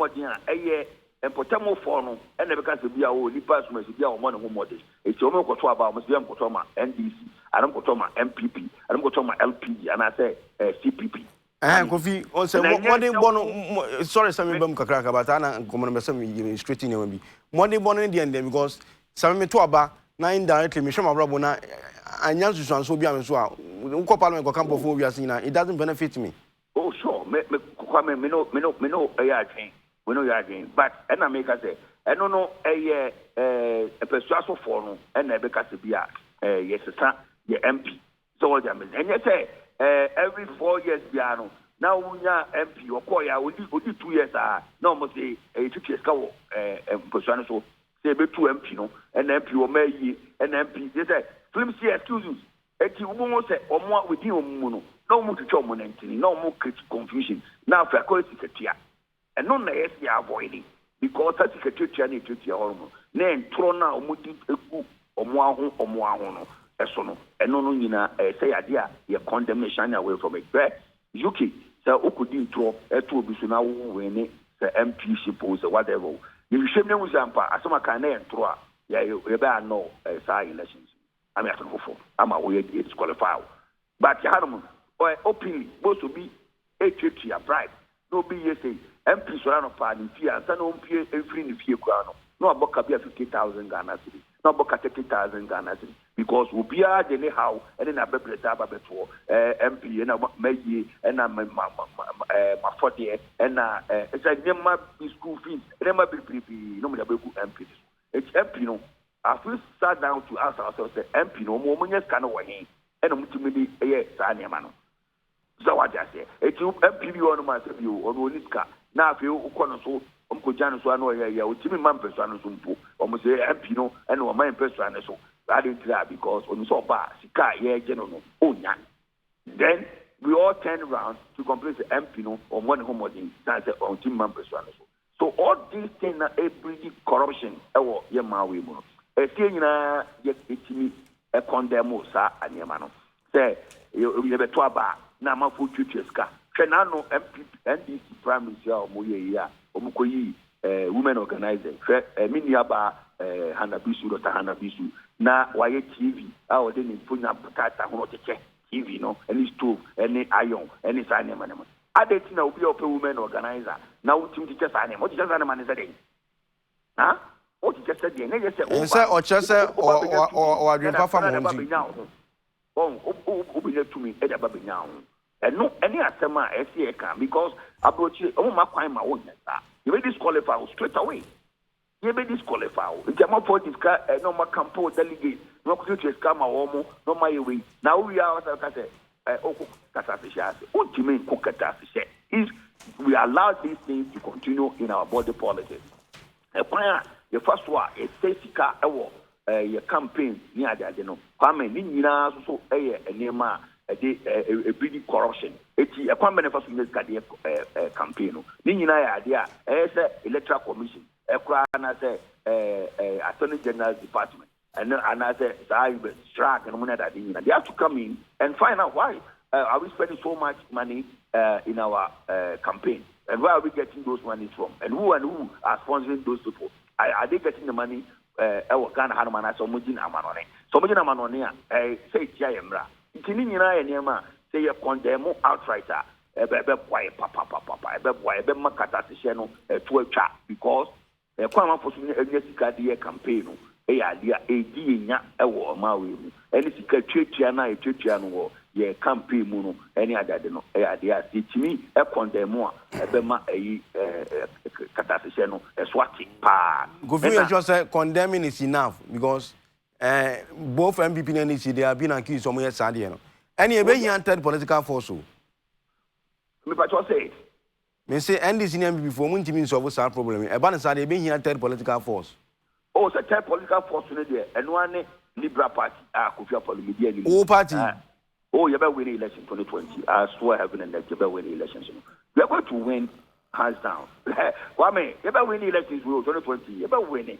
a year, and potamo forno, and never can be our only person, must be our money home models. It's your milk about must be Kotoma, NDC, I don't Kotoma, MPP, I don't Kotoma, LPG, and I say CPP. Kofi, also, one sorry, some of them crack about Anna and Common straight in your way. Monday morning, the end, because some me to about 9 directly, Michelle Rabona, and Yansu so be as well. Parliament go camp of it doesn't benefit me. Oh, sure, me no, a yard we know you are again. But and I make us say, I don't know a persuasive form, and I because to be yes, the MP. So what I mean, and you say every 4 years, piano. Now we are MP or Koya, we 2 years. No, must say a 2 years go persuasive. Say be 2 MP, no, and MP or may and MP. They say, flimsy excuses. If you won't say or more with you, no more to show money, no more confusion. Now for quality here. And no na yes ya avoiding because that is a teacher need to your hormone. Then throw now muti eku omo ahun no eso no eno no nyina say idea your condemnation away from it. UK say okudi ntro eto obi so na wo we ni say MP suppose whatever. You shame them with ampa asoma kan na ntro a ya be no say elections. I mean for am away disqualify. But you had openly supposed to be a teacher bribe. No be say MP Sorano Pan, and Sanon P. Free in Fia Crown. No about 50,000 Ghana City, no about 30,000 Ghana City, because we be anyhow, and then I bet before MP and Maggie and my 40 and it's like them school fees, and then my no MP. It's MP no. I first sat down to ask ourselves, MP no more money can away, and ultimately, yes, Sanyamano. So what I say, it's MP on my view or Niska. Now, if you so, Jano, so I know ya, Timmy man person, almost MP no, and no man person, so I didn't try because on so far, Sika, yeah, general, oh, yeah. Then we all turn around to complete the MP no, on one home that's on Tim man person. So all these things are every corruption, or Yamawi, a thing it's me a condemn, sir, and Yamano. Say, you never talk about. Na mafu chucheska chenano MP NDC prime minister omoye ya omukoyi women organizer miniaba Hanabisu Dr. Hanabisu na waye TV a de ni punya patata hono teke TV no any stove any iron any sane manema adeti na obi ope women organizer na utim teke sane mo teke sane manesa dey ha o teke sane dey na ye say o chese o adwempa fa mo nti obinya tumi e da babenya ho and no any asema e can because abrochi o ma kwan ma wonya sa you be disqualify straight away you be disqualify in terms of this no ma campo delegate no could you scam a woman, no my way. Now we are as I say, ultimate cookata is we allow these things to continue in our body politics. The first one is Sesika your campaign near the Adeno. Kwame Nina so a nema a big corruption. It's a Kwame first in this campaign. Nina idea as Electoral Commission, a crown as a Attorney General's Department, and as a strike and money that they have to come in and find out why are we spending so much money in our campaign, and where are we getting those monies from, and who are sponsoring those people? Are they getting the money? Ghana Hanumana, so Mujin Amanone. So Mujin Amanone, say Jayamra. It's in Nina, say a condemn outright, a Makata Seno, to a chat, because a Kwama for a campaign, a Dia, a war, Maui, and it's a Chichiana, a Chichiano, ye campaign muno, any other, it's me, a condemn, a Bema, a Cataseno, a swatting pa. Government just said condemning is enough because both MPP and NC they have been accused of somewhere sad, you know. Any entered political force. Me but what say? Me say NDC and MPP for mun to solve that problem. A ban sad they been here entered political force. Oh, it's a third political force there. And one Liberal Party could feel for the media. Oh, party. Oh, you better win the election 2020. I swear heaven and that you better win the elections. We are going to win hands down. Kwame, you better win the elections 2020. You better win it.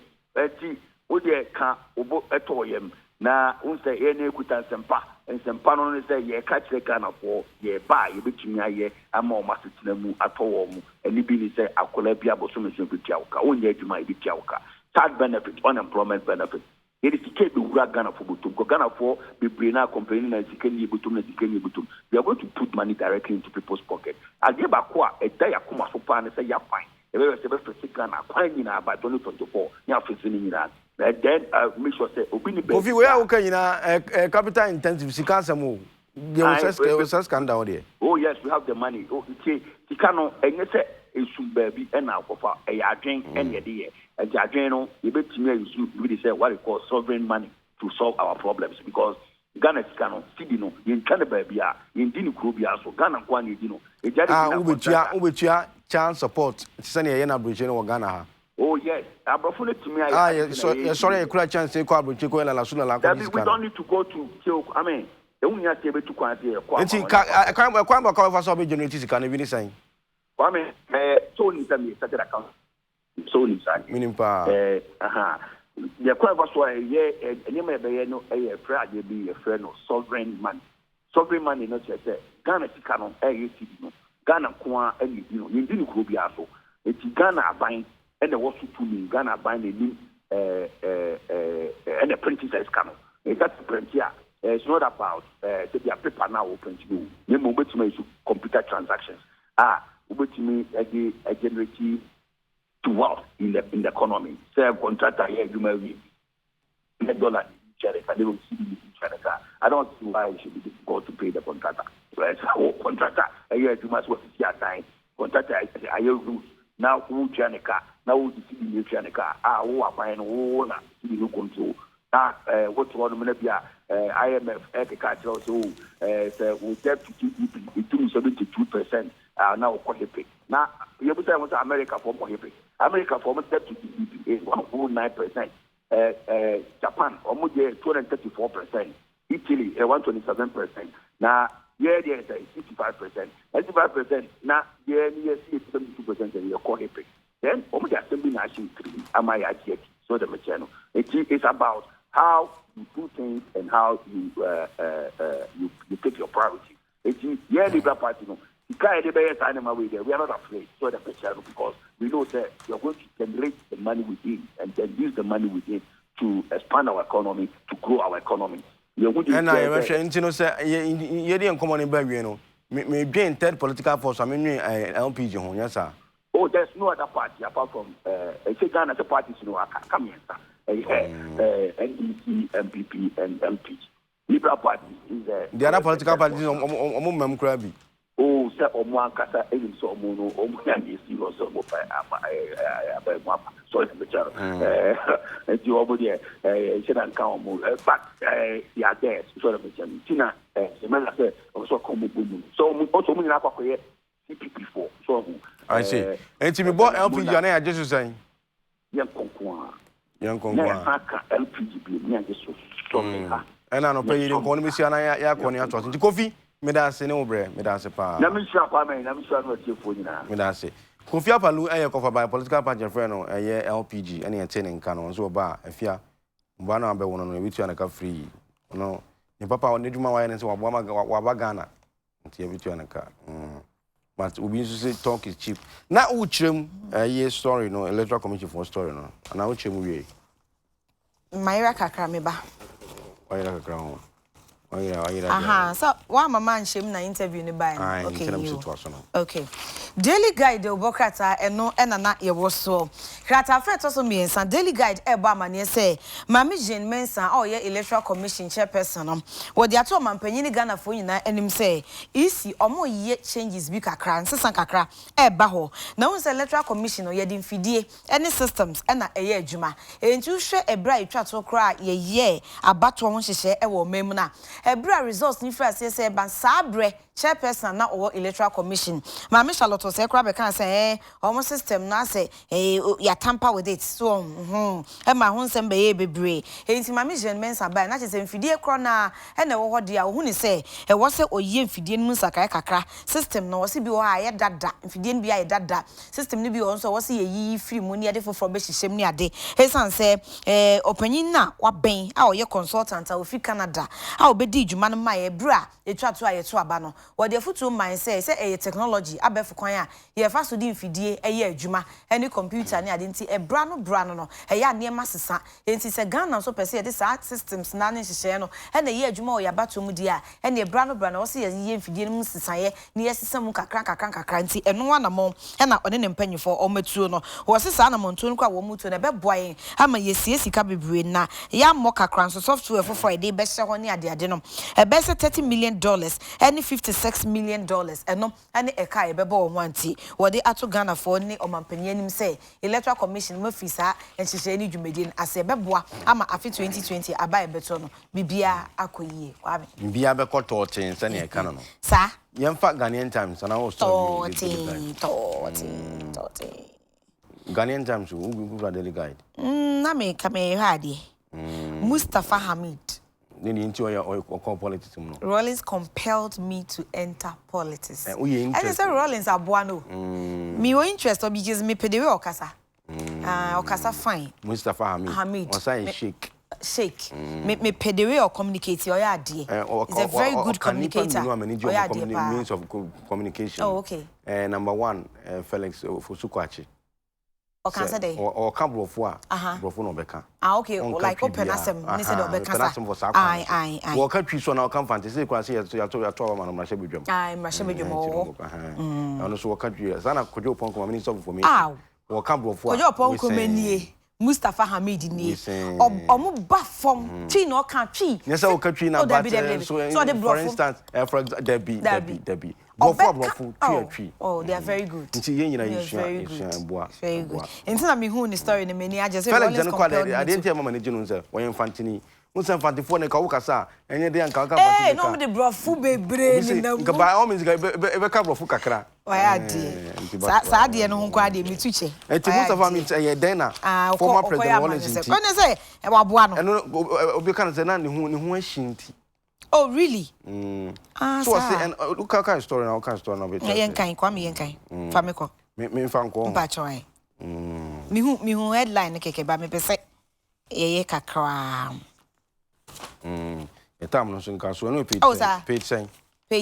Ode ka obo etoyem na unse ene kuta sempa and sempa no say ye ka kire Ghana for ye ba ye betumi aye ama o masetina mu atowo mu eni bi ni say akola bia boso meso betia uka onye adwuma e betia uka child benefit unemployment benefit it is to wura Ghana for butum ko Ghana for be brain na company na sikeni butum na sikeni butum we are going to put money directly into people's pocket ade ba ko a eda yakoma so pa ne say ya fine e be say be fit Ghana kwan ni na by 2024 ya fit ni ni then make sure say obini be Kofi we are okay na capital intensive sikasamo the was scandal there. Oh yes, we have the money. Oh okay, tikano enye say esum baabi e na akofa e ya adwen ene de ye e ja adwen no ye betimi ayu we say what we call sovereign money to solve our problems because Ghana tikano sidi no ye ntane baabi a ye ndi ni kuro bia so Ghana kwa na edi no e ja de ubetua chance support say na ye na bridge no Ghana ha. Oh yes, Abrafune to me. Sorry, I chance to call Chico and La Sula. We don't need to go to kill. I mean, only have to to quite here. I can't call for some generations. Can you be saying? I mean, so in some started account. So inside. Meaning, pa. The quite was why, yeah, and you may be a friend, you be a friend of sovereign money. Sovereign money, not just Ghana, Tikano, Ghana, Kwa, and you didn't go be also. It's Ghana buying. And the was to me Ghana buying a new and the printing size camel. That's the print here. It's not about the paper now open to you. You move to me computer transactions. Over to me a generative to wealth in the economy. Serve contractor here, you may be $1 charity. I don't see charity. I don't see why it should be difficult to pay the contractor. Right? So contractor, you must work your time. Contractor, I rules. Now who Janica, now who the Janica, who are buying all na no control. What one Menabia, IMF, agriculture, so we debt to keep 72% now quite now you say what America for more America for debt to keep 109%. Japan almost 234%, Italy 127%. Now yeah, there's 65%. 85% now, yeah, 72% in your core epic. Then, almost assembly national tree, am I at yet? So the channel. It's about how you do things and how you take your priority. It's yeah, Liberal Party. No, you can't animal way there. We are not afraid. So the channel because we know that you're going to generate the money within and then use the money within to expand our economy, to grow our economy. And I mentioned, you know, say, you didn't come on in baby, you know. Maybe in third political force, I mean, LPG, yes, sir. Oh, there's no other party apart from, Ghana, the parties, you know, I can't come here, sir. NDC, MPP, and LPG. Liberal Party is the other political parties, crabby. Oh, say omo ankasa enim so omo no omo ya dey serious omo pa aba mo apa so the picture and you omo there she dan kan omo but they are there so the picture tina the man say also come boom so also mo nyina akwakoye CPP4 so I see enti me bo LPG na ya jesu san yan konkwa na aka LPG bi me anje so ena no pay yin ko no mesi ana ya ko ne ato nti Kofi me da se ne obre me da se pa na me sha kwa me na me sha no tie fo nyina me da se Kofi Apalu kofa by political party friend no LPG ene ente ne nka no so ba afia mba na be wono no ebitu anaka free no ni papa ne djuma wa ne se wa ba Ghana nti ebitu anaka but obi nso say talk is cheap na u chrem story no electoral commission for story no na u chrem wie Mayra kakra me ba Mayra kakra ho aha so wa mama nshem na interview ni ba okay daily guide obokata eno enana ye woso krata fe to so miensa daily guide e ba mane se mami Jane Mensa ye electoral commission chairperson no wo de ato mampanyi ni Ghana fo nyina enim se isi omo ye changes bi kakra nsesan kakra e ba ho na won se electoral commission no ye di mfidie any systems ena eye adwuma entu hwe ebra etwa to kra ye abato ho hyehye e wo mem na ebra results ni first say ban sabre chairperson na or electoral commission mama Charlotte say kra be kan say omo system na say ya tamper with it so e ma ho nsem be ye bebre enti mama Jane Mensa ba na say mfidie kro na e na wo hode a wo hu ni say e wo say oye mfidie mu sakai kakra system na wo se bi wo ha ye dada mfidie bi aye dada system ni bi wo so wo se ye yi free mu ni ade foforo be hyehyem ni ade he san say opanyin na wa ben a oye consultant a ofi Canada a obedi djuma no ma ye bra etwa to aye to aba no wo de futu man say technology abef kwan a ye fa so di mfidie eye adwuma any computer ni ade nti bra no eye anema sesa enti se Ghana so pese ye de sa systems na ne hyehye no e na ye adwuma o ya bato mu di a e na bra no wo se ye mfidie no mu sesa ye ni ye sesa mu kakra nti eno anamo e na one ne mpanyifo o matuo no wo sesa anamo ntuo no kwa wo mutuo na be boayen ama ye sie sika bebre na ya mo kakra so software for de be hye ho ni ade no e be se $30 million any $56 million eno ane eka e bebo wanti wode ato Ghana for ni omampanyi anim say electoral commission mafisa enhyehyɛ ni dwumadin ase beboa ama afi 2020 aba e beto no bibia akoyie kwabe bibia be kototin se ne eka no sa yemfa Ghanaian Times na wo story Ghanaian Times who daily guide na me kame hade Mustafa Hamid politics. Rollins compelled me to enter politics. And I said Rollins abuano. Me were interested because me pedewe okasa. Okasa fine. Mustafa Hamid. Osai Shake. Me pedewe or communicate or ya die. He's a very good communicator. Means of communication. Oh, okay. Number one, Felix Fusukwachi. Or cancer day or couple of four no beka okay like open asem ni say do beka sa ai wo ka twi so na come fantasy kwa say ya to man ma hye bedwam ma hye bedwam ono so wo ka twi sana kojo pon ko minister of information wo ka bro four kojo pon ko manie Mustafa Hamid ni omo ba fom twi no kan twi yes wo ka twi na but so for instance for Debbie oh, they are very good. Very good. Until I mean who in the story in many I just say I didn't tell my manager when Fantini. Musa Fantifo ne kawukasa enye de anka ka Fantini. Eh, no me de brofu bebre ni na. Nka ba o means be ka brofu kakra. Why ade. Sa ade no ho kwa ade metuche. Enti Musa Family ye den na former president Rollins. When say e wa boa no. Eno obi kan say na ne ho ahimti. Oh really? So I say and look at story now, can story now be. Yen kan kwa me yen kan. Fa me ko. Me fa nko. Ba choy. Me hu headline keke ba me pese ye kakra. E tam no so nka so no page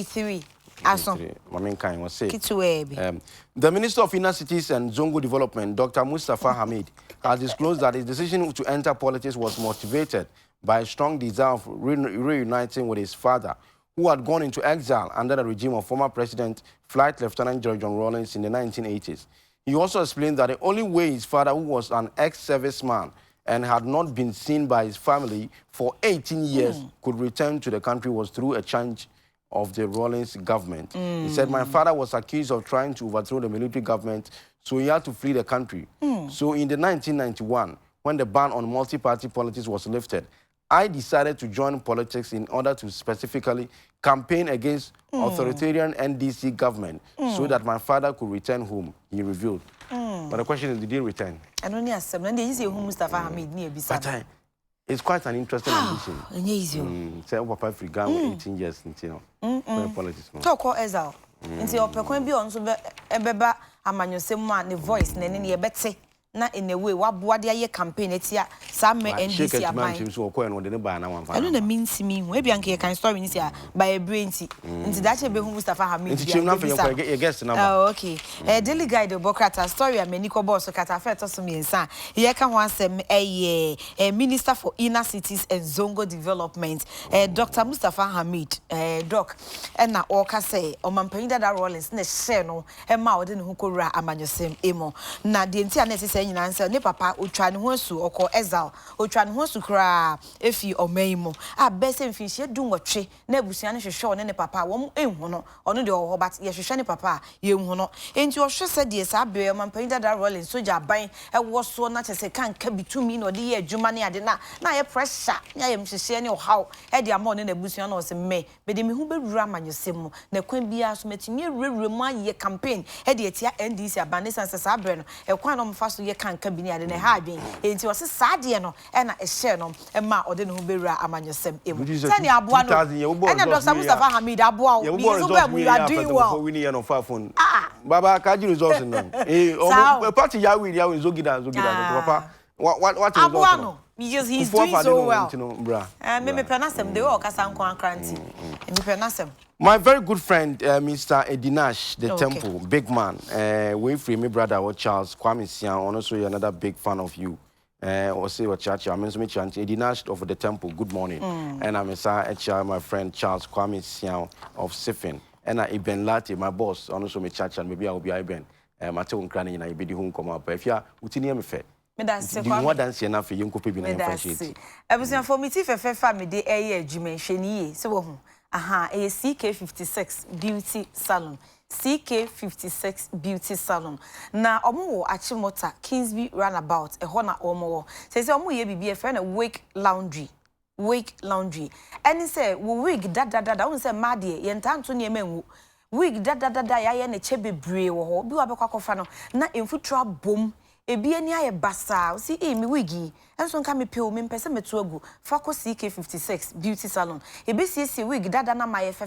3. Aso. Mama kan was say. Kitwe The Minister of Inner Cities and Zongo Development, Dr. Mustafa Hamid, has disclosed that his decision to enter politics was motivated by a strong desire of reuniting with his father, who had gone into exile under the regime of former President Flight Lieutenant General John Rawlings in the 1980s. He also explained that the only way his father, who was an ex-serviceman and had not been seen by his family for 18 years, could return to the country was through a change of the Rawlings government. He said, my father was accused of trying to overthrow the military government, so he had to flee the country. So in the 1991, when the ban on multi-party politics was lifted, I decided to join politics in order to specifically campaign against authoritarian NDC government so that my father could return home, he revealed. But the question is, did he return? I don't know. Mustafa Hamid near beside. It's quite an interesting ambition. Say, Papa Africa, 18 years, you know, politics. Talk or Ezal. Into your Pekon be on so Ebeba, Amanyosema, the voice, and any better. Na in a way, what dia campaign etia some NDC are mine. I don't mean to me, maybe I can story in here by a brain tea. Into that be who Mustafa Hamid. Oh, okay. Daily Guide Bokrata story a Meniko boss or Catafet or me and son. Here can one say a minister for inner cities and Zongo development, Dr. Mustafa Hamid, Doc, and na Oka say, or Mampinda da Rollins, ne Sheno, and Mauden Hukura Amanyosem Emo. Na the entire necessary answer ne papa o twa ne ho asu oko Ezal o twa ne ho asu kra efi o maimo a bese mfinhie dunwotwe na abusua ne hwehwe ne papa wo enhu no ono de o but ye hwehwe ne papa ye enhu no enti o hwe se de sa be Mampinda da Rolling soja ban e wo so na chese kan ka bitumi no de ye adwuma ne ade na ye pressure na ye mhwehwe ne o haw e de amon ne abusua no se me be de me hu bewura amanyosem na kwan bia so metimi rewure mu aye campaign e de etia NDC abane sanse sa bre no e kwan no mfa so ye kan kabini ade na ha adwen enti wo se saade no e na e hye no e ma ode no ho bewura amanyosem emu tani aboa no e na Dr. Mustafa Hamid aboa o bi so ba mu you are doing well we need no phone baba ka ji results no party ya we zogida papa what is aboa no because he's doing so well me penasem de o kasa nko ankranti me penasem. My very good friend, Mr. Edinash, the Temple, big man. We free me brother, or Charles Kwame Sian, also another big fan of you. Or say what church, I mean, Edinash of the Temple, good morning. And I'm my friend Charles Kwame Sian of Sifin. And I Ben Lati, my boss, also my church, and maybe I'll be Iben. Mateo Crani, and I be the home come up. If you are, Utinia me fair. More than enough for young people in friendship. I was informative for family day a year, Jimmy Sheni, so. Aha, a CK56 Beauty Salon. CK56 Beauty Salon. Na omo Achimota Kingsby Runabout e hona omo. Say omo ye bibi e friend a Wake Laundry. Wake Laundry. Any say we wig da won say madie ye ntanto ne emanwu. Wig da ya ye ne che bebre wo ho. Bi wa be kwakofa no na emfutra bom. Ebi ani aye basa. Si me wigi. Enso nka me pe o me mpese metu agu fako CK56 Beauty Salon ebe sie wig dada na maye fe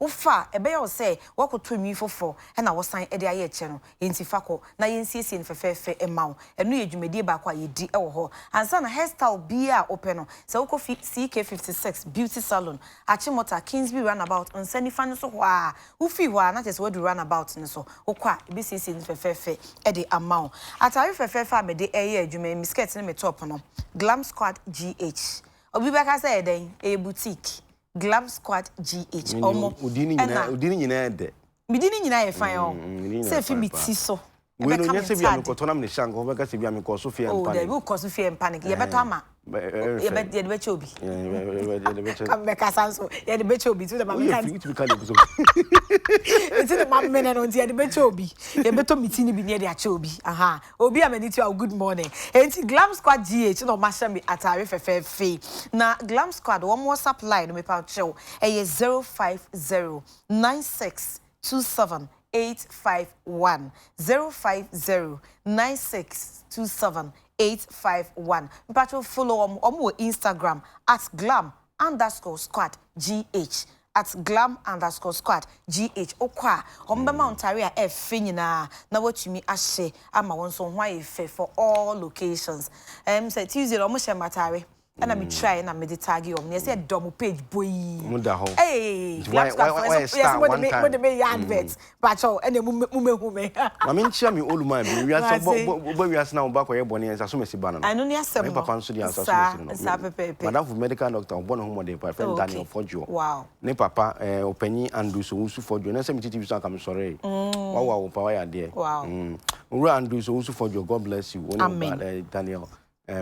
wo fa ebe ya o se wakoto nwi fofo e na wo san e de aye eche no enti fako na ye nsiesie fe e mawo enu ye dwumedie ba kwa ye di e wo ho ansa na hairstyle bia open no se woko CK56 Beauty Salon Achimota Kingsby Runabout onsani fa no so ho a wo fi ho a na tese wadu runabout ne so wo kwa ebe siesie fe e de amawo atari fe me de eye adwuma misket ne meto no Glam Squad GH obi beka say den e boutique Glam Squad GH omo udini nyina de midini nyina ye fan o se fi miti so we no nyese bia me koto na me shango beka se bia me ko so fie panic oh dey ko so fie panic ye beto ama ye be chobi come beka sanso ye de be chobi to the mama kan it's the mama men no ye de be chobi ye beto mitini bi ne de achobi aha obi amanitu a good morning enti Glam Squad GH no masha me atare fe na Glam Squad one more supply no me pa chew e 050962785 050962785 Mpacho follow on Instagram at glam_squad GH at glam_squad GH okwa ombema ontaria efe nyina na watumi ahye ama won so hwan efe for all locations say Tuesday omo hye matare and I try and I made the tag you. I said double page boy. Hey, why start one time? What the adverts? But and the mume. I mean, share me all my. We are now back where Bonnie and Assume Sibana. I know yes, some Papa Sudi and Madam for medical doctor, one home day, my friend Daniel Forjo. Wow. Ne Papa, Openny and do so for you. And some TV I'm sorry. Wow, power dear. Wow. Run do so for you. God bless you. Amen. Daniel.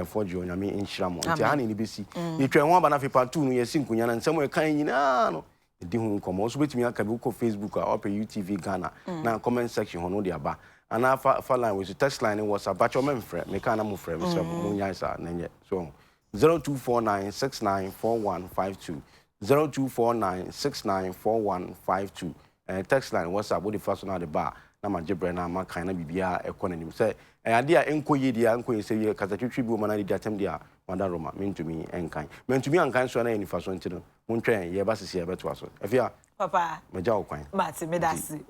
For John, I mean, in Shram, Tiani, BC. You train one banana part 2, no, yes, Sinkuyan, and somewhere kind, no, di hu komo also betimi aka bi ko Facebook or UTV Ghana na comment section hono de aba ana fa line with text line WhatsApp ba cho memfrɛ me ka na mo frɛ me sɛ mo nya isa na nye so 0249694152 0249694152 text line WhatsApp wo de fa so na de ba na ma jebre na ma kan na bibia ekononim sɛ ade a enko ye dia enko ye sɛ ye kasa twitwi bi o ma na de atem dia Mother Roma mentumi enkan mentumi ankan so na ye nifa so ntino montwen ye ba sisi ye beto aso efia papa meja okwan mate medasi